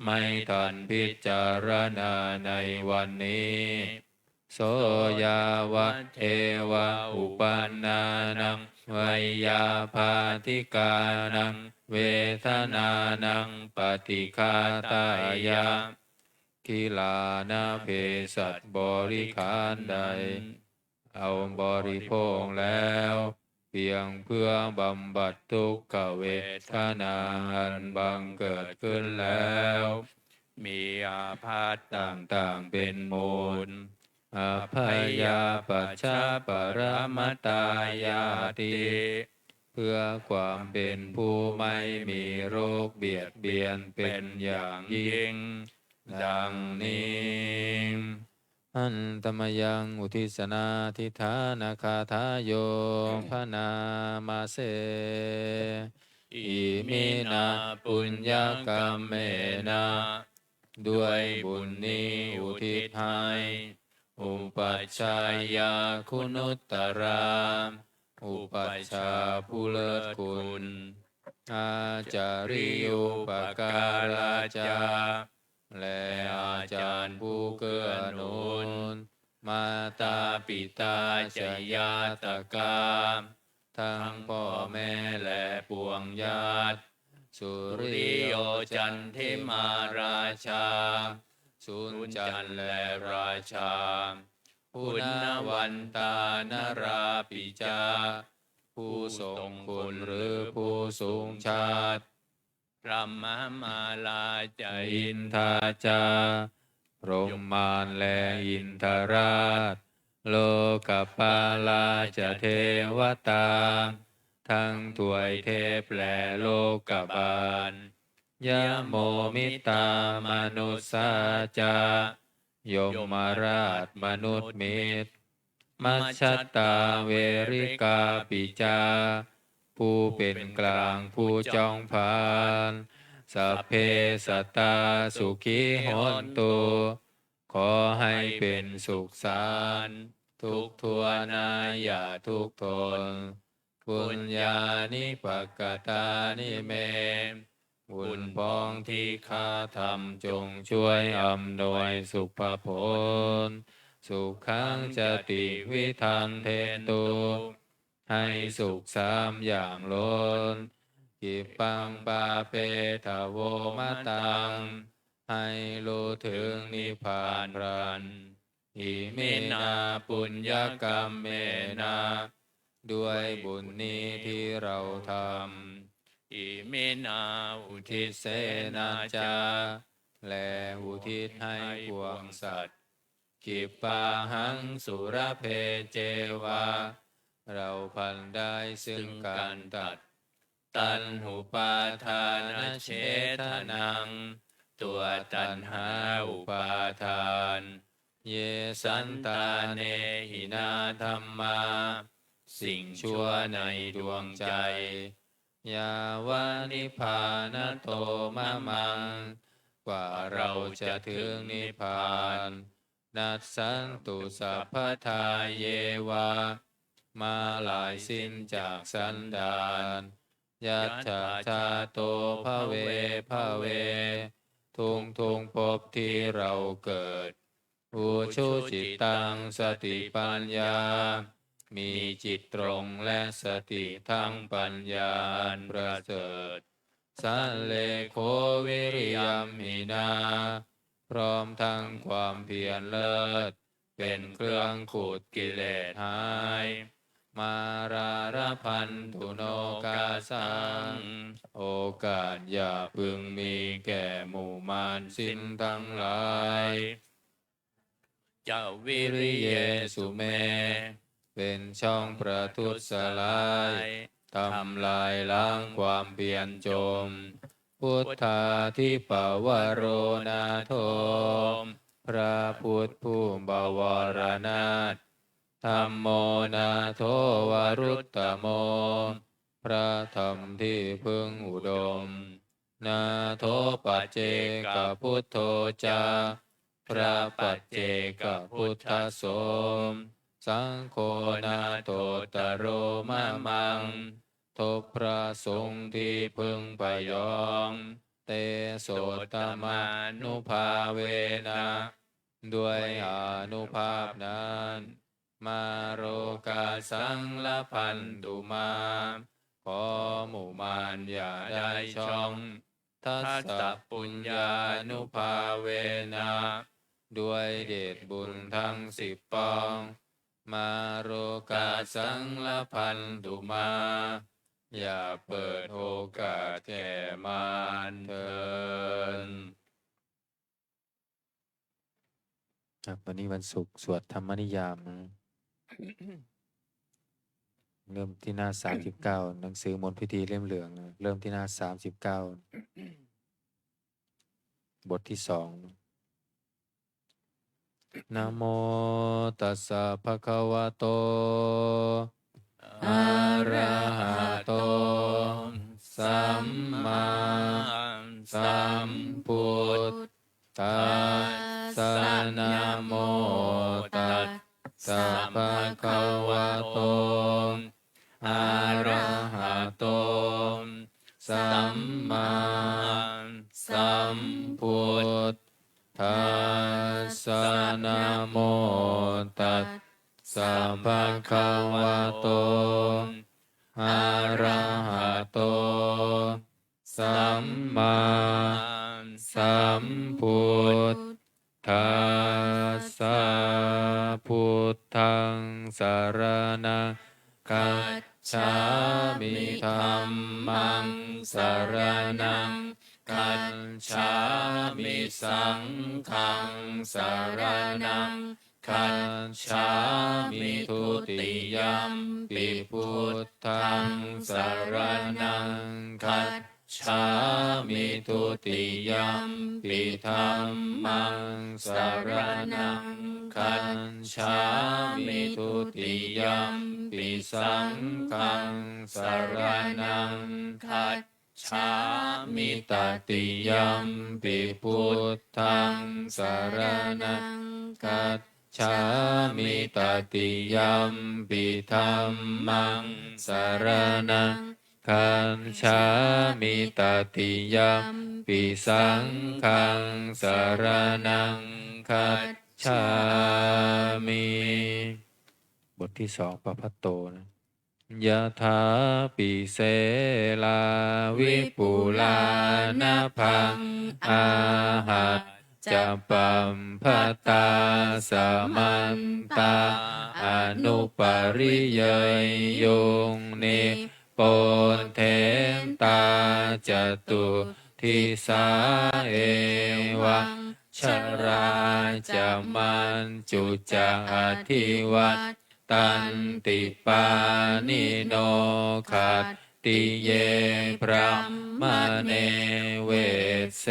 ไม่ทันพิจารณาในวันนี้โสยาวะเทวะอุปันนานังวยยาภาธิกานังเวทนานังปฏิฆาตายาคิลานะเพสัชบริขารใดเอาบริโภคแล้วเพียงเพื่อบำบัดทุกขเวทนาอันบังเกิดขึ้นแล้วมีอาพาธต่างๆเป็นมูลอภัยยาปัจฉปรมัตตายาติเพื่อความเป็นผู้ไม่มีโรคเบียดเบียนเป็นอย่างยิ่งดังนี้อันตมยังอุทิศนาทิฐานาคาทาโยพนามาเสอิมินาปุญญกรรมเมนะด้วยบุญนี้อุทิศให้อุปัชฌายาคุณุตตราอุปัชฌาย์ผู้เลิศคุณอาจาริยุปการาจาและอาจารย์ผู้เกื้อหนุนมาตาปิตาจยาตกาทั้งพ่อแม่และปวงญาติสุริโยจันทิมาราชาสุนจันทร์และราชาปุณณวันตานราปิจาผู้ทรงคุณหรือผู้สูงชาติพระมมาลาจอินทาจาพรหมานและอินทราชโลกปาลาจะเทวตาทั้งถวยเทพและโลกบาลยะโมมิตามนุสสาจายมราชมนุษย์มิตรมัชฌตตาเวริกาปิจาผู้เป็นกลางผู้จองผานสัพเพสัตตาสุขีโหนตุขอให้เป็นสุขสันต์ทุกทั่วหน้าอย่าทุกข์ทนปุญญานิปักกตานิเมบุญพ้องที่ข้าทำจงช่วยอำนวยสุขผลสุขังจติวิทันเทนตุให้สุขสามอย่างล้น กิปปังปาเปทะโวมะตังให้รู้ถึงนิพพานพรันอิมินาปุญญกรรมเมนะด้วยบุญนี้ที่เราทำอิมินาอุทิศเสนาจาและอุทิศให้พวงสัตว์กิปปาหังสุรเพเจวาเราพันได้ซึ่งการตัดตัณหุปาทานเฉทนังตัวตัณหาอุปาทานเยสันตาเนหินาธรรมาสิ่งชั่วในดวงใจยาวานิพพานโตมะมังกว่าเราจะถึงนิพพานนัสสันตุสัพพทาเยวามาลายสิ้นจากสันดานยัตถาชาโตภเวภเวทุงภพที่เราเกิดอุชุจิตตังสติปัญญามีจิตตรงและสติทั้งปัญญาอันประเสริฐสันเลโควิริยมหินาพร้อมทั้งความเพียรเลิศเป็นเครื่องขูดกิเลสหายมาราระพันธุโนกาสังโอกาสอย่าพึงมีแก่หมู่มารสิ้นทั้งหลายเจ้าวิริเยสุเมเป็นช่องประทุษร้ายทำลายล้างความเพียรจมพุทธาทิปวโรนาโทพระพุทธผู้บวรนาถธัมโมนาโทวรุตตโมพระธรรมที่พึงอุดมนาโทปัจเจกพุทโธจาพระปัจเจกพุทธโสมสังโฆนาโตตโรมะมังทบพระสงฆ์ที่พึงพยองเตโสตมานุภาเวนะด้วยอานุภาพนั้นมาโรกาสังละพันตุมาขอหมู่มารอย่าได้ช่องทัสสะปุญญานุภาเวนะด้วยเดชบุญทั้ง10ปองมาโรกาสังละพันตุมาอย่าเปิดโอกาสแก่มารเถิดครับวันนี้วันศุกร์สวดธรรมนิยาม เริ่มที่หน้า39หนังสือมนต์พิธีเล่มเหลืองนะเริ่มที่หน้า39บทที่2นะโมตัสสะภะคะวะโตอะระหะโตสัมมาสัมพุทธัสสะนะโมตัสสะภะคะวะโตอะระหะโตสัมมาสัมพุทธัสสะนะโมตัสสะภะคะวะโตอะระหะโตสัมมาสัมพุทธัสสะพุทธังสรณังคัจฉามิธัมมังสรณังคัจฉามิสังฆังสรณังคัจฉามิทุติยัมปิพุทธังสรณังคัจฉามิทุติยัมปิธัมมังสรณังคัจฉามิทุติยัมปิสังฆังสรณังคัจฉามิตติยัมปิพุทธังสรณังคัจฉามิตติยัมปิธัมมังสรณังคัจฉามิตติยัมปิสังฆังสรณังคัจฉามิบทที่2ปพัตโตนะ ยะถาปิเสลาวิปุลานะพังอาหัจจะปัมภตาสมันตาอนุปริยยยุงนิปนเทนตาจตุทิสาเอวังชราจะมันจุจะอธิวัตตันติปานิโนขัตติเยพระมเนเวเส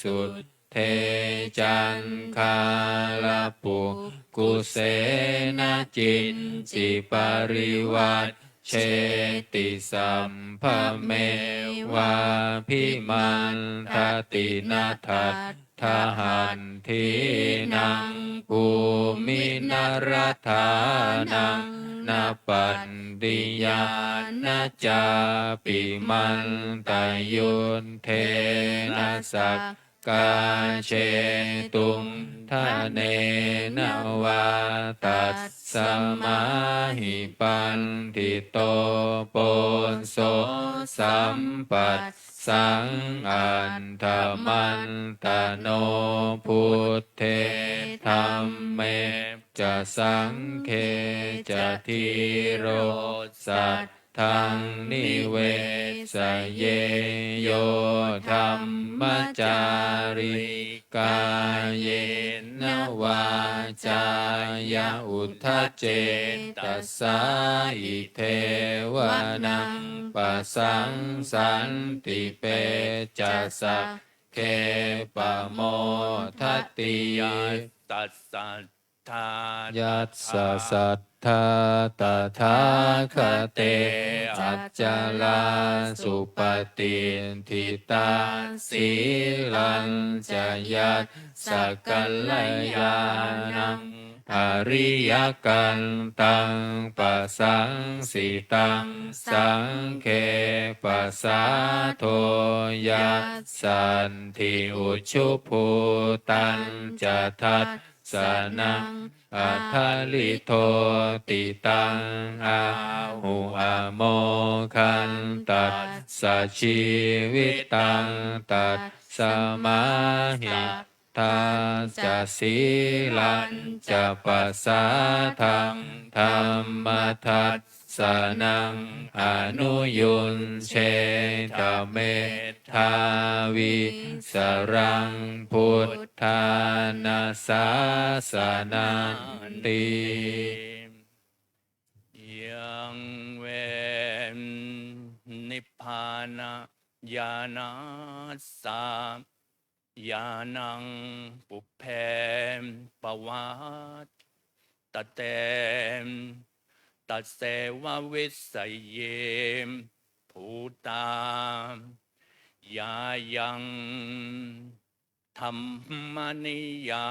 สุทเทจันคาลปุกุเสนจินจิปริวัตเชติสัมภเมวาพิมันทตินาทัตทหันทีนังภูมินรธานังนาปันติยานาจาปิมันตายุนเทนะสักกาเชตุงทะเนนวาตัสสมาหิปันติโตปนโสสัมปัสสังอันธมันตโนพุทเทธัมเมจะสังเคจะทิโรสัตทังนิเวสเยโยธัมมจาริกายเยนวาจายาอุทธเจตัสสาอิเทวนังปัสสังสันติเปจัสสะเคปะโมทัตติตัสสะทายัสสะสัทธาตถาคเตอัจจลาสุปฏิทิตาสีลันจะยัสสะกัลยานังอริยกันตังปัสสังสิตังสังเคปัสสาโทยัสสันทิอุชุภูตันจะทัสสนังอัทธลิโทติตังอาหุอะโมคันตัสสะชีวิตังตัสสมาหิทาจะสีลันจะปัสสาทังธรรมทัสสนังอนุยุนเชตเมทาวิสรังพุทธานาสาสนันติยังเวนนิพพานะญาณัสสะญาณังปุพเพปวัตตเตตัสเสวะวิสัยเยภูตายายังธัมมนิยา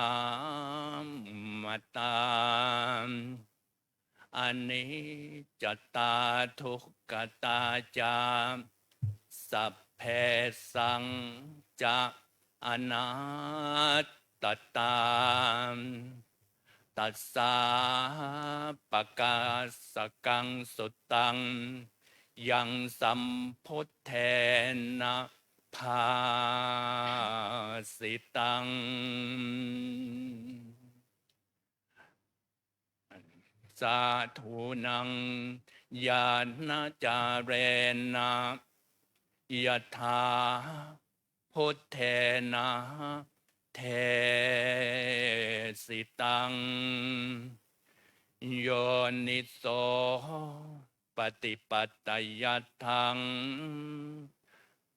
มมตาอันนี้จตาทุกขตาจาสัพเพสังจะอนัตตตาตัสสะปะกาสกังสุตตังยังสัมพุทเทนะภาสิตังสาธุนังญาณจาเรนะยะถาพุทเทนะเทสิตังโยนิโสปฏิปัตตยัตถัง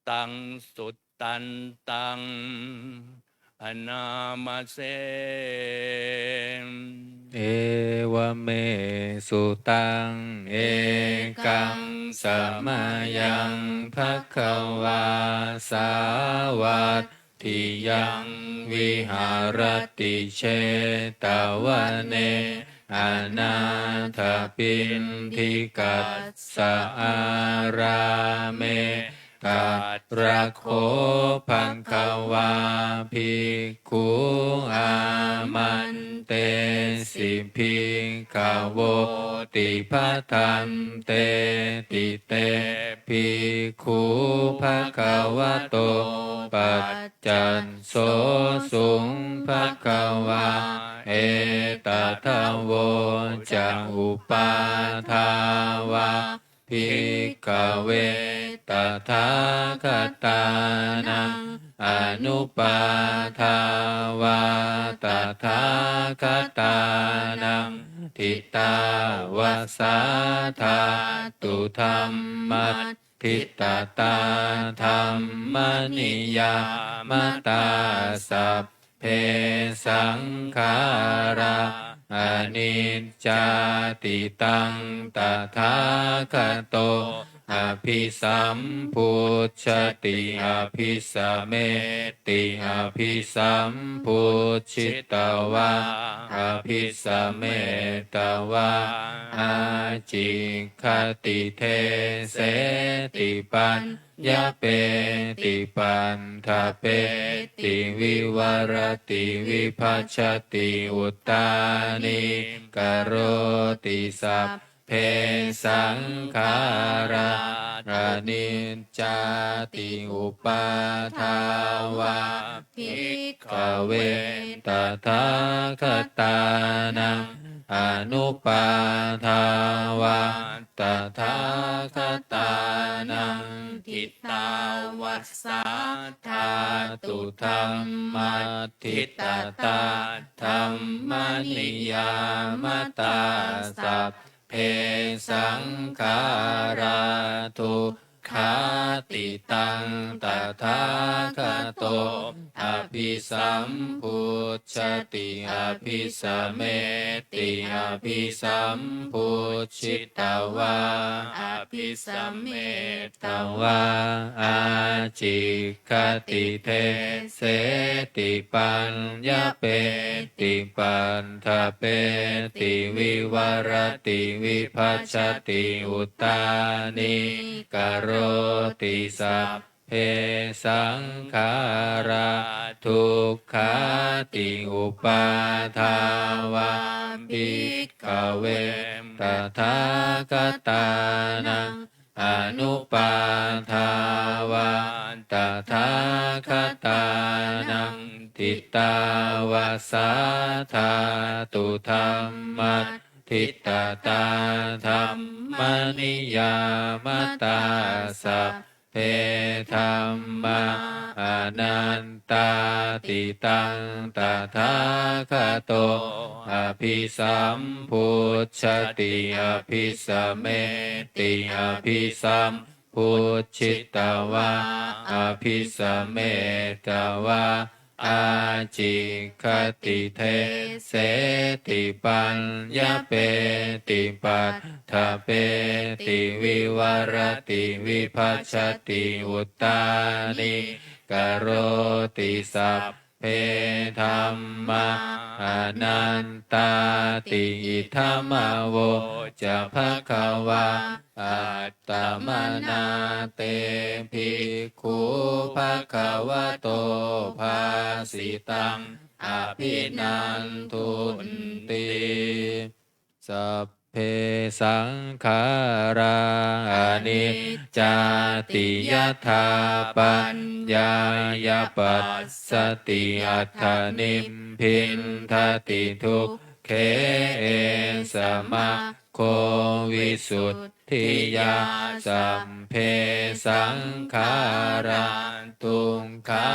ตังสุตตันตังอนามาเสเอวเมสุตังเอกังสมายังภควาสาวัตถิยังวิหารติเชตวันเนอนาถปิณฑิกัสสะอาราเมกัตระโคภังควาภิกขุอามันเตสิภิ ภิกขโวติภะทันเตติเตภิกขุภะคะวะโตปัจจันโสสุงภะคะวาเอตทะโวจะอุปาทาวาภิกขเวตถาคตานังอนุปาทาวาตถาคตานังทิตาวาสาธาตุธัมมัสทิตตาธัมมนิยามตาสัพเพสังขาราอนิจจาติตังตถาคโตอภิสัมพุชฌติอภิสัมเมติอภิสัมพุชิตวาอภิสัมเมตวาอาจิคติเทเสติปัญญาเปติปันทะเปติวิวรติวิภัชชติอุตตานิกโรติสัพเพสังขาราอนิจจาติอุปาทาวาภิกขเวตถาคตานังอนุปาทาวาตถาคตานังทิตาวัสสาธาตุธัมมัสทิตตาธัมมนิยามตาสัพเพสังขาราทุกขาติตังตถาคโตอภิสัมพุชฌติอภิสัมเมติอภิสัมพุชิตวาอภิสัมเมตวาอาจิคติเทเสติปัญญาเปติปันทะเปติวิวรติวิภัชชติอุตตานิกโรติสัพเพสังขาราทุกขาติอุปาทาวาภิกขเวตถาคตานังอนุปาทาวาตถาคตานังทิตาวาสาธาตุธัมมัสทิตตาธัมมนิยามตาสัพเพธัมมาอนันตาติตังตถาคโตอภิสัมพุชฌติอภิสัมเมติอภิสัมพุชิตวาอภิสัมเมตวาอาจิคติเทเสติปัญญาเปติปัตถะเปติวิวรติวิภัชชติอุตตานิกโรติสัพเพธัมมาอนันตาติอิทัมมาโวจะภควาอัตตมนาเตภิกขุภควโตภาสิตังอภินันทุนติสัพเพสังขาราอนิจจาติยถาปัญญายปัสสติอัตถนิมพินทติทุกเขเอสมะโควิสุทธิยาสัมเพสังขาราตุงขา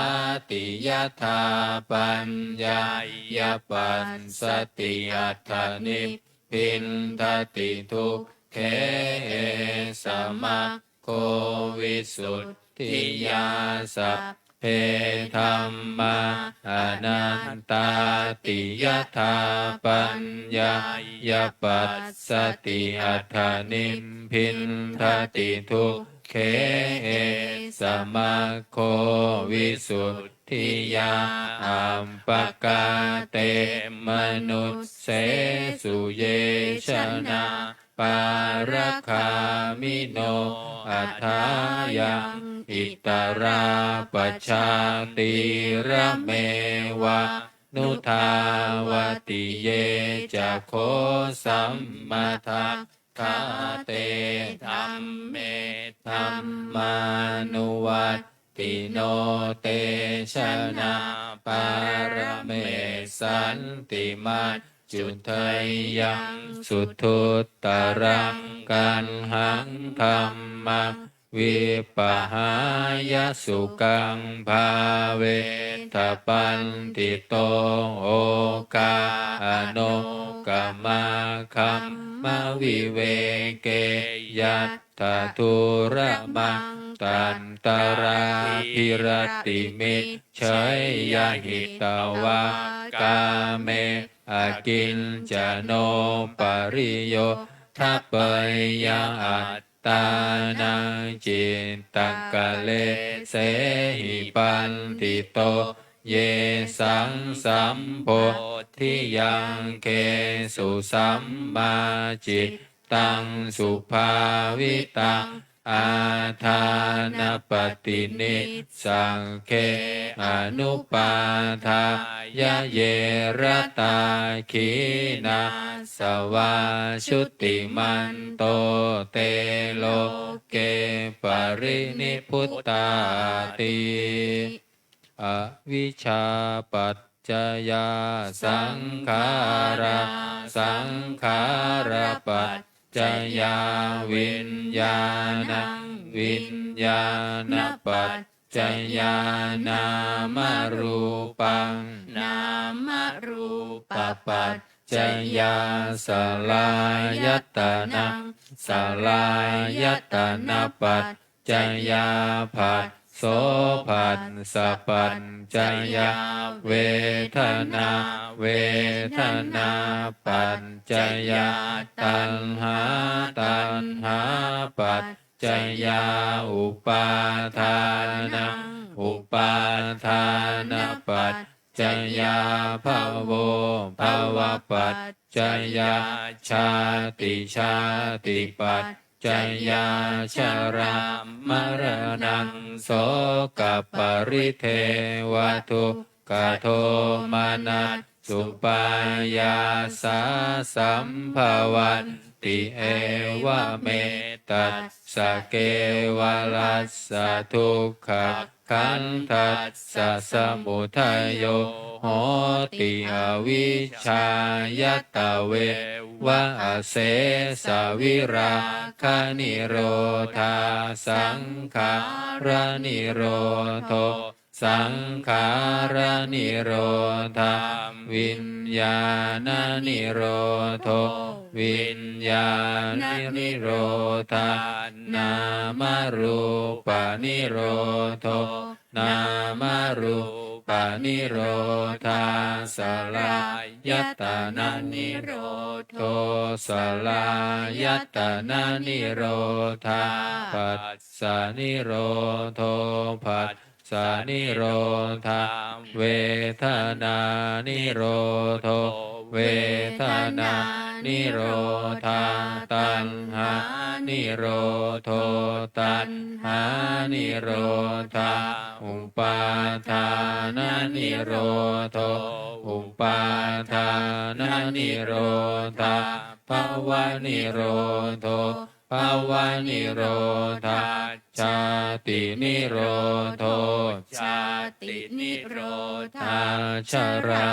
ติยถาปัญญายปัสสติอัตถนิมพินทติทุกเขเอสมะโควิสุทธิยาสัพเพธัมมาอนันตาติยถาปัญญายปัสสติอัตถนิมพินทติทุกเขเอสมะโควิสุทธิยาอัมปกาเตมนุสเสสุเยชนะปารคามิโนอัฏฐายังอิตราปชาติระเมวะ นุทาวติเยจะโคสัมมาทัคขาเตธัมเมธัมมานุวัตติโนเตชะนะปารเมสันติมัจจุทัยยังสุทุตตรังกันหังธรรมังวิปหายสุกังภาเวทปันติโตโอกาโนกามาคัมมวิเวเกยัตถาทุระมังตันตราภิรติมิเฉยยหิตวากาเมอากินจโนปริโยทัปเปยอัตตานังจิตตังกะเลเสหิปันติโตเยสังสัมโพธิยังเคสุสัมมาจิตตังสุภาวิตังอาทานปฏินิสังเคอนุปาทายะเยระตาขีนาสวาชุติมันโตเตโลเกปรินิพุตตาติอวิชชาปัจจยาสังขาราสังขาราปัจจยาวิญญาณังวิญญาณปัจจยานามรูปังนามรูปปัจจยาสลายตนังสลายตนะปัจจยาผัสโสผัสสะปัจจยาเวทนาเวทนาปัจจยาตัณหาตัณหาปัจจยาอุปาทานังอุปาทานปัจจยาภโวภวปัจจยาชาติชาติปัจจยาชรามรณังโสกปริเทวทุกขโทมานัสสุปายาสาสัมภวันติเอวะเมตัสสะเกวลัสสะทุกขขันธัสสะสมุทัยโยโหติอวิชชายตเววะเสสวิราคานิโรธาสังขารานิโรโทสังขารานิโรธาวิญญาณนิโรโทวิญญาณนิโรธานามรูปนิโรโทนามรูปนิโรธาสลายตนะนิโรโทสลายตนะนิโรธาปัสสะนิโรโทปัสสะนิโรธาเวทนานิโรโทเวทนานิโรธาตัณหานิโรโทตัณหานิโรธาอุปาทานนิโรโทอุปาทานนิโรธาภวนิโรโทภวนิโรธาชาตินิโรโทชาตินิโรธาชรา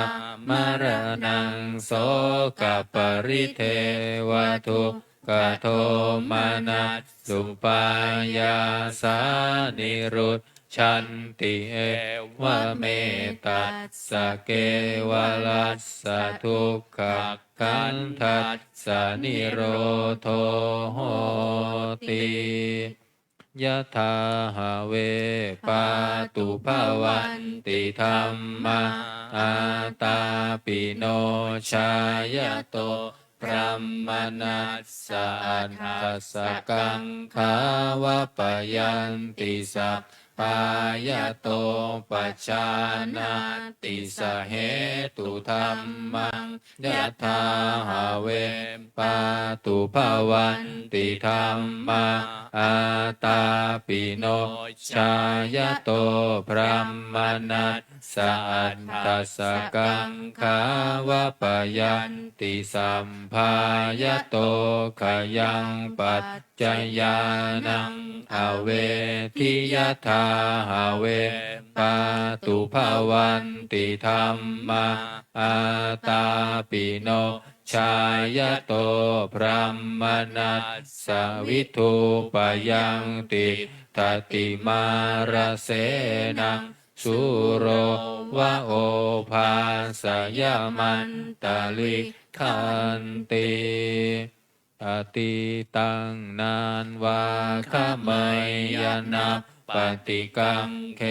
มรณังโสกปริเทวทุกขโทมานัสสุปายาสานิรุตชันติเอวะเมตัสสะเกวลัสสะทุกขขันธัสสะนิโรโทโหติยะถาหาเวปาตุภวันติธัมมาอาตาปิโนชายโตพรหมนัสสะอัฏฐสกังขาวะปยันติสัพปายโตปัจจานาติสเหตุธัมมังยะถาหาเวปาตุภวันติธัมมาอาตาปิโนชายโตพรหมนัส สัทธัสสะกังขาวะปะยันติสัมภายโตขยังปัจจยานังอเวทิยถาหาเวปาตุภาวันติธัมมาอาตาปิโนชายโตพระมนัสสวิทูปยังติทติมารเสนังสุโรวะโอภาสยมันตาลิขันติอติตังนานวาขเมยยนับปฏิกังเข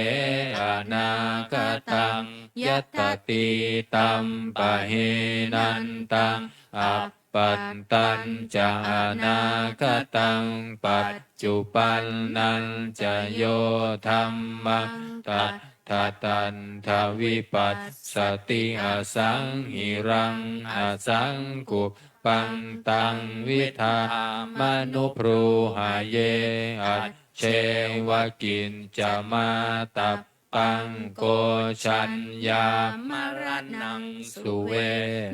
อนาคตังยัตติตัมปะเฮนันตังอัปปัตตัญจะอนาคตังปัจจุปันนันจะโยธัมมังตัทธตันทวิปัสสติอสังหิรังอสังกุปังตังวิธามนุพรูหาเยอัจเชวกินจะมาตับปังโกชัญญามรณังสุเว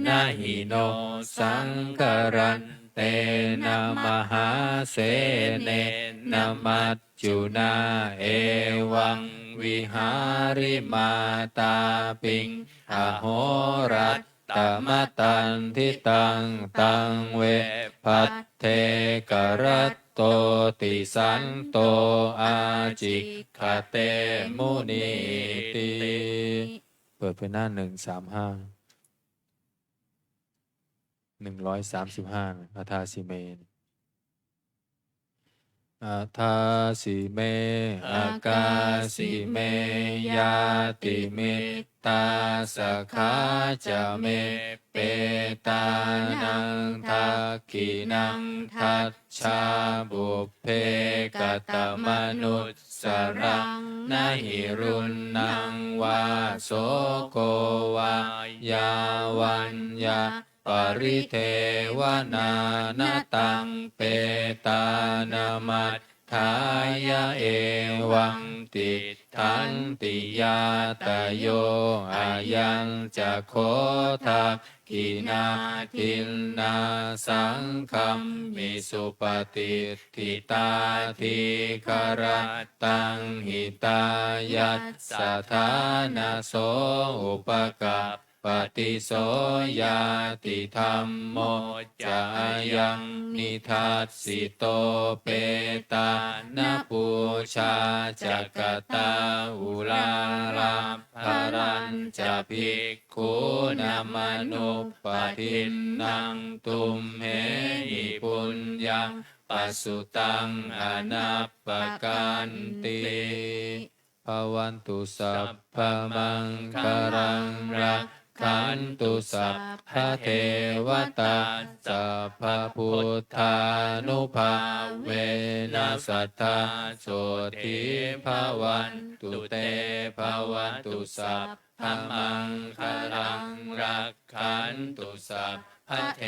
นะหิโนสังกรันเตนะมหาเสเนนะมัจจุนาเอวังวิหาริมาตาปิงอโหรัตตมตันทิตังตังเวพัทเทกรัตโตติสันโตอาจิขเตมุนีติเปิดเป็นหน้า135อาทาสิเมนอาทาสิเมอากาสิเมยาติเมตตาสขาจะเมเปตานังทักขินังทัชชาบุพเพกตมนุสสรังนะหิรุณนังวาโสโกวายาวันยาปริเทวนานาตังเปตานามัตถายะเอวังติทันติยาตโยอายังจะโคทักขินาทินนาสังคัมมิสุปฏิทิตาทิคารตังหิตายัสสถานาโสอุปกัปปฏิโสยาติธรรมโมจะยังนิทัสสิโตเปตานะปูชาจักตาอุลาลาภรัญจะภิกขุนามานุปทินนังตุมเหหิปุญญังปัสสุตังอนัปปกันติภวันตุสัพพมังคารังรักขันตุสัพพะเทวตาสัพพะพุทธานุภาเวนัสสัทธาโสทิภวันตุเตภวันตุสัพพะมังคารังรักขันตุสัพพะเท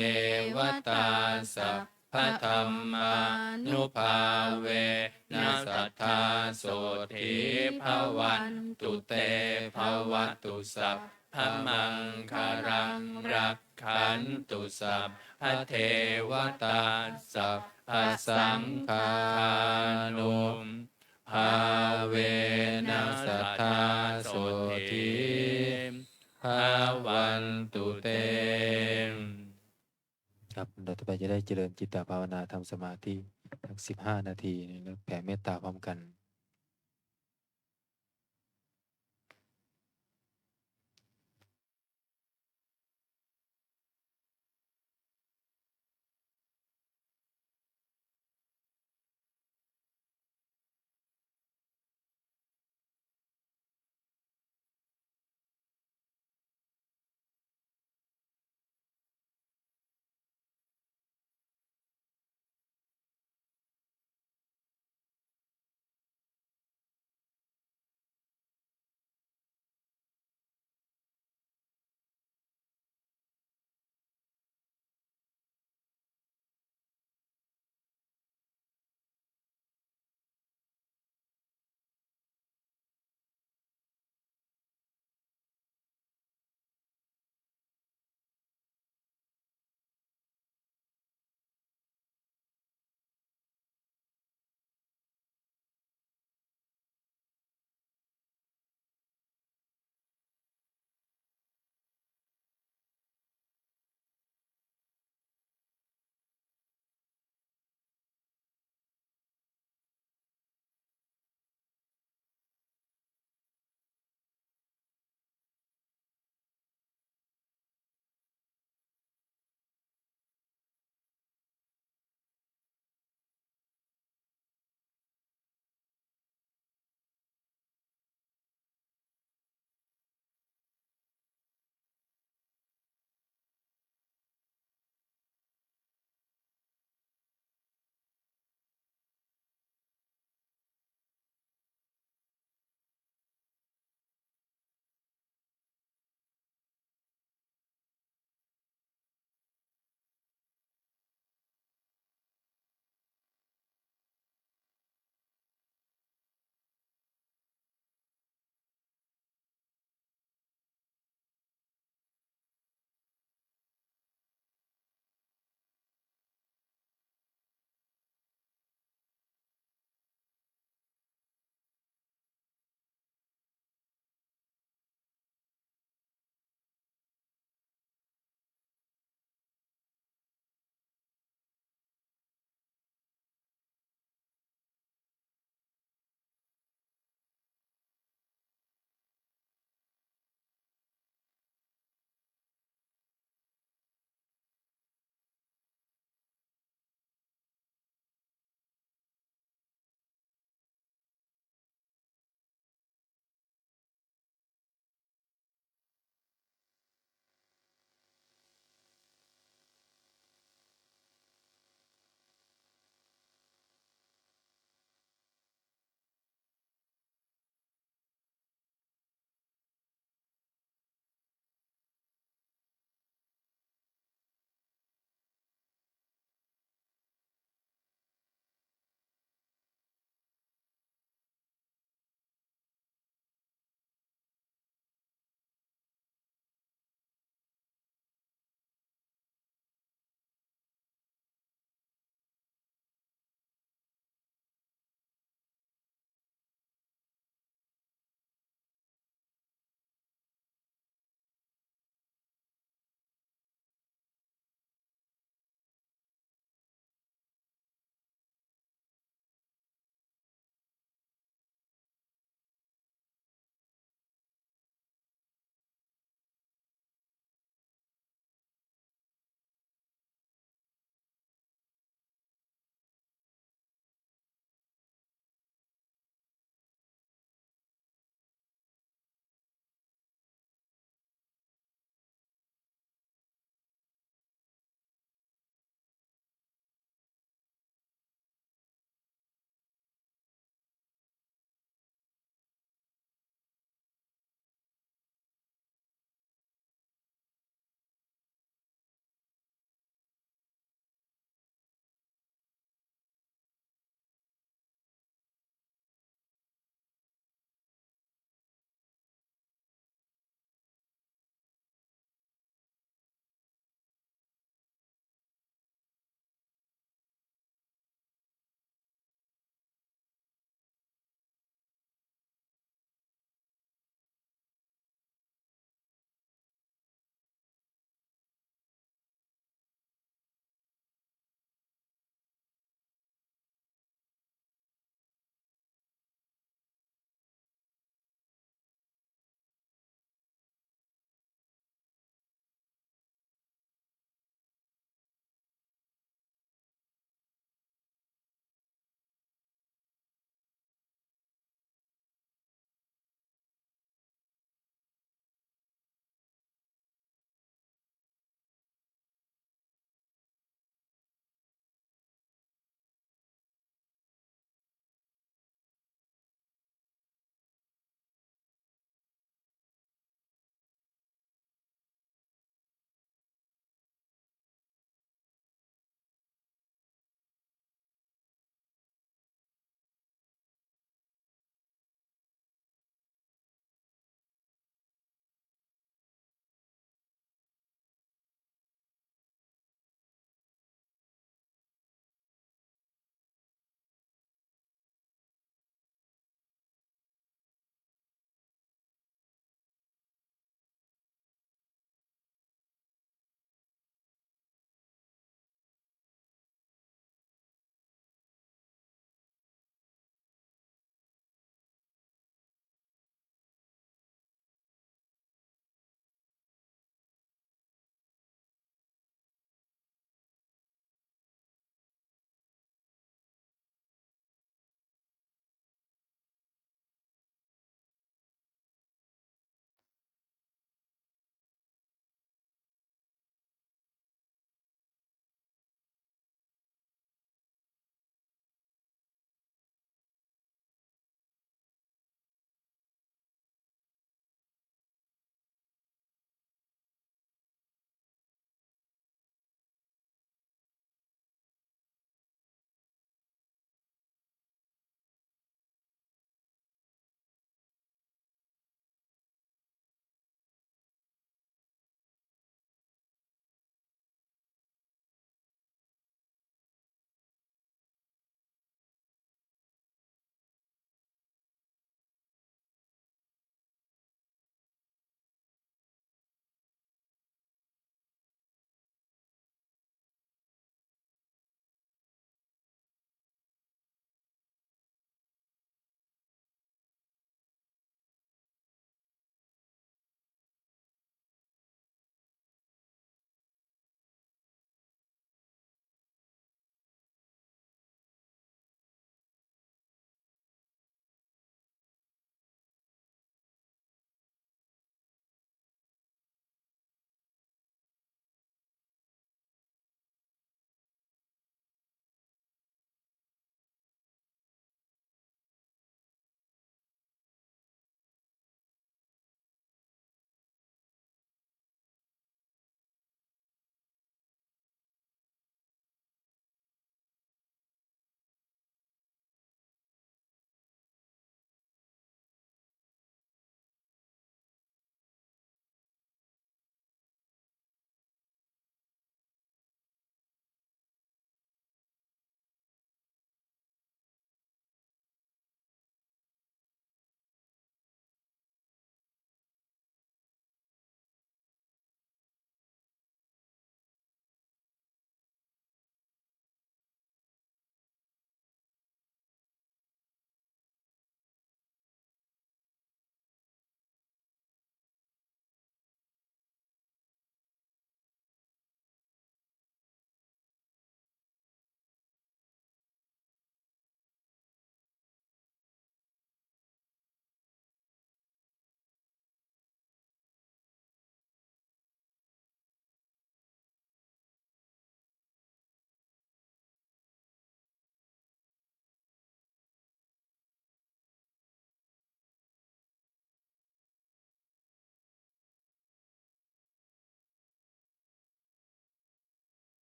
วตาสัพพะธัมมานุภาเวนัสสัทธาโสทิภวันตุเตภวันตุสัพพะมังคารังรักขันตุสัพพะเทวตาสัพพะสังฆานุภาเวนัสสัทธาโสทิภวันตุเตครับเราต่อไปจะได้เจริญจิตตภาวนาทำสมาธิทั้ง15 นาทีแล้วแผ่เมตตาพร้อมกัน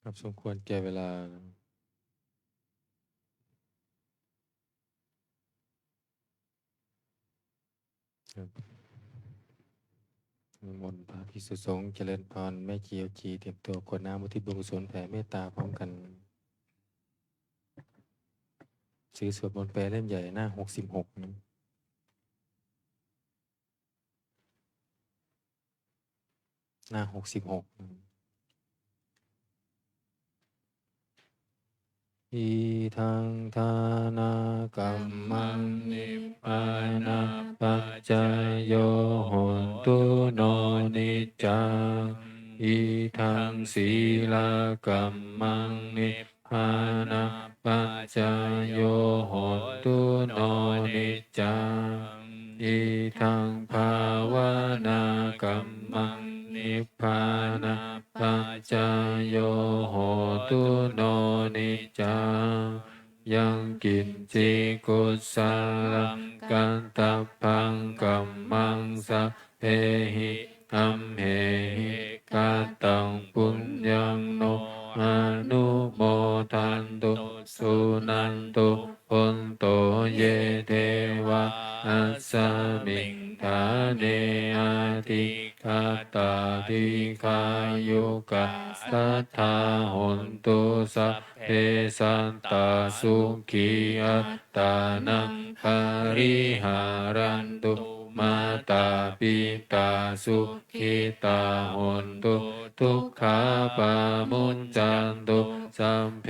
ครับสมควรแก่เวลาครับนิมนต์พระภิกษุสงฆ์เจริญพรแม่เจียวจีเตรียมตัวกรวดน้ำอุทิศบุญกุศลแผ่เมตตาพร้อมกันซื้อสวดมนต์แปลเล่มใหญ่หน้า66นะหน้า66อีทังทานากัมมังนิพพานาปัจจายโยโหตุโนนิจจังอีทังศีลากัมมังนิพพานาปัจจายโยโหตุโนนิจจังอีทังภาวนากัมมังนิพพานาปัจจายโยโหตุโนนิจจังยังกินจิกุสาลังกันตพังกัมมังสัพเพหิอัมเหหิกาตังปุญญังโนอนุโมทันตุสุนันตุพุนโตเยเทวะอัสสมิงทาเนอาติคาตาติคายุกะสัทธาหุนตุสัพเพสันตาสุขีอัตตานังปริหารันตุมาตาปิตาสุขิตาหุนตุทุกขาปามุนจันตุสัมเพ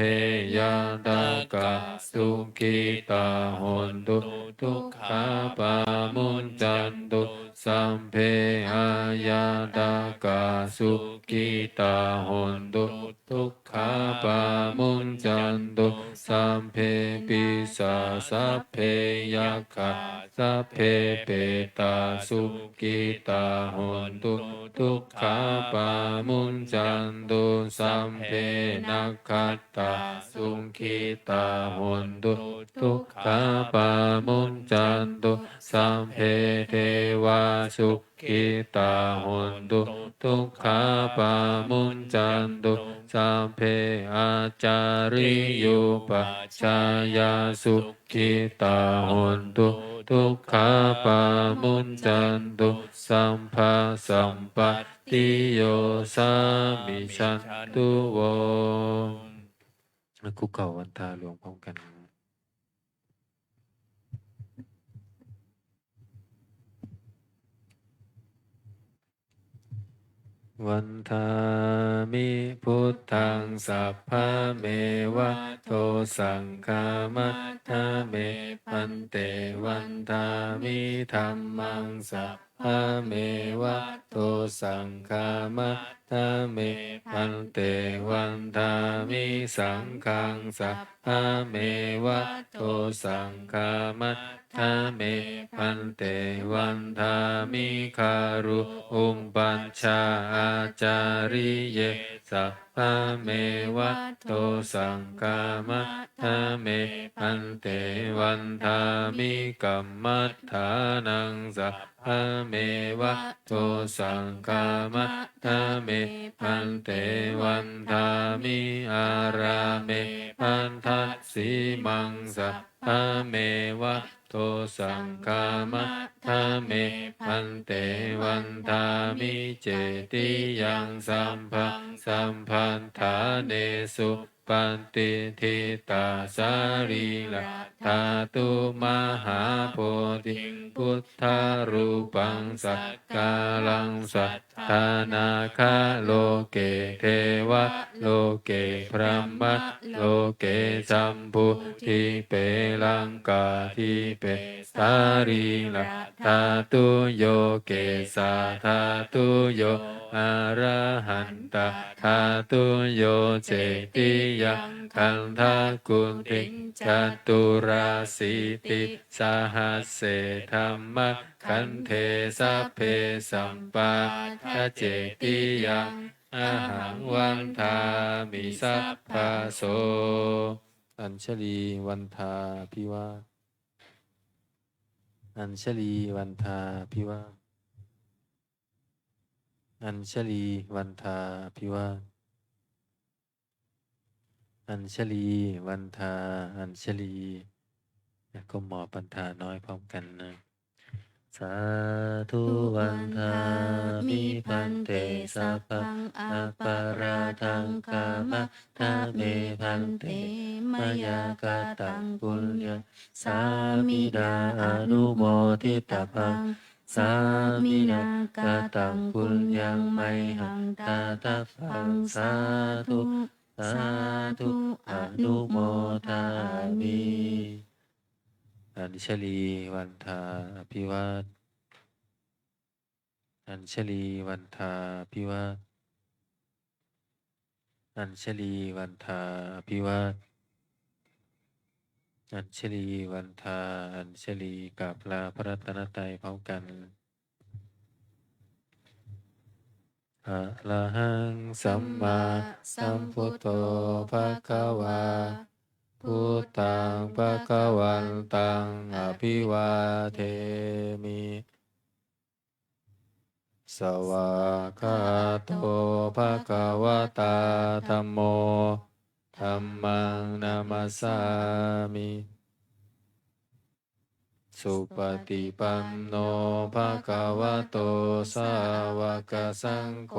ยังตากาสุขิตาหุนตุทุกขาปามุนจันตุสัมเพหายาตากาสุขิตาหุนตุทุกขาปามุนจันตุสัมเพปิสาสัพเพยัคขาสัพเพเปตาสุขิตาหุนตุทุกขาปามุนจันตุสัมเพนัคขัตตาสุขิตาหุนตุทุกขาปามุนจันตุสัมเพเทวาสุขิตาหุนตุทุกขาปามุนจันตุสัมเพอาจาริยุปชายาสุขิตาหุนตุทุกขาปามุนจันตุสัมภาสัมปติโยสามิชันตุโวคุกเข่าวันทาหลวงพร้อมกันวันทามิพุทธังสัพพะเมวะโตสังฆามัตถะเมปันเตวันทามิธัมมังสัพพะเมวะโตสังฆามัตถะเมปันเตวันทามิสังฆังสัพพะเมวะโตสังฆามัตถะเมปันเตวันทามิคารุอุมปัญชาอาจาริเยสัพพะเมวะโตสังฆามัตถะเมปันเตวันทามิกัมมัฏฐานังสัพพะเมวะโตสังฆามัตถะเมปันเตวันทามิอาราเมปันทัสสีมังสัพพะเมวะโตสังฆามัตถะเมปันเตวันทามิเจติยังสัมภังสัมพันธาเนสุปันติทิตาสารีละธาตุมหาโพธิพุทธารูปังสักกาลังสัทธานาคาโลเกเทวะโลเกพระมะโลเกสัมพุทิเปลังกาทิเปสารีละธาตุโยเกสาธาตุโยอะระหันตธาตุโยเจติยังคันธากุติจัตุราสีติสหัสเสธัมมะคันเทสัพเพสัมปาทะเจติยังอาหังวันทามิสัพพะโสอัญชลีวันทาพิวาอัญชลีวันทาพิวาอัญชลีวันทาพิวา อัญชลี วันทา อัญชลีก็หมอปันธาน้อยพร้อมกันนะ สาธุวันทามิพันเตสัพพังอปาราทังกามะทะเมพันเตมยากาตังปุญญสามิดาอนุโมทิตาพังสามิดากาตังปุญญังไมหังตาตาพังสาธุสาธุอนุโมทามิอัญชลีวันทาอภิวาทอัญชลีวันทาภิวาทอัญชลีวันทาภิวาทอัญชลีวันทาอัญชลีกราบลาพระรัตนตรัยพร้อมกันอะระหังสัมมาสัมพุทโธภะคะวาพุทธังภะคะวันตังอภิวาเทมิสวากขาโตภะคะวะตาธัมโมธัมมังนามัสสามิสุปฏิปันโนภะคะวะโตสาวกสังโฆ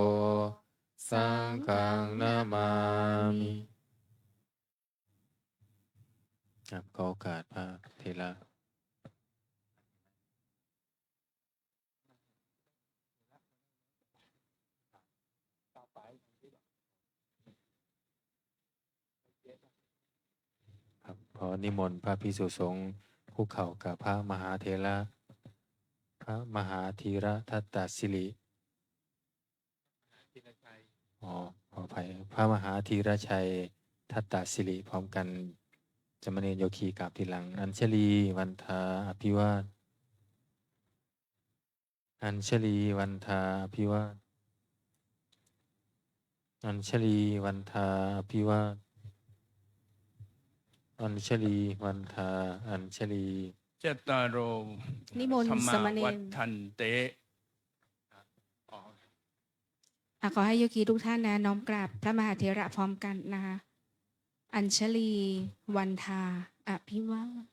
สังฆังนามามิขอโอกาสพระเถระครับขอนิมนต์พระภิกษุสงฆ์คุกเข่ากับพระมหาเถระพระมหาธีระทัตตสิริขออภัยพระมหาธีรชัยทัตตสิริพร้อมกันจามเณรโยคีกราบทีหลังอัญชลีวันทาอภิวาทอัญชลีวันทาอภิวาทอัญชลีวันทาอภิวาทอัญชลีวันทาอัญชลี เจตารโร นิมนต์ ธรรมา สมณเณร วัฏทันเต ขอให้โยคีทุกท่านนะน้อมกราบพระมหาเถระพร้อมกันนะคะอัญชลี วันทา อภิวาท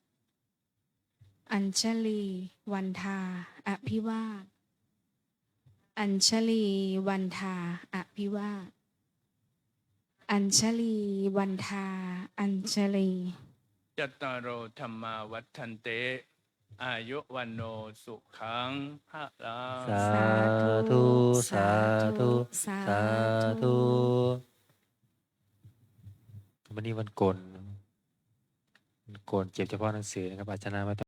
อัญชลี วันทา อภิวาทอัญชลี วันทา อภิวาทอัญชลี วันทา อัญชลี จตารโรธรรมาวัฏทันเต อายุวันโนสุขังพระลัง สาธุ สาธุ สาธุวันนี้วันโกนเก็บเฉพาะหนังสือนะครับอาจารย์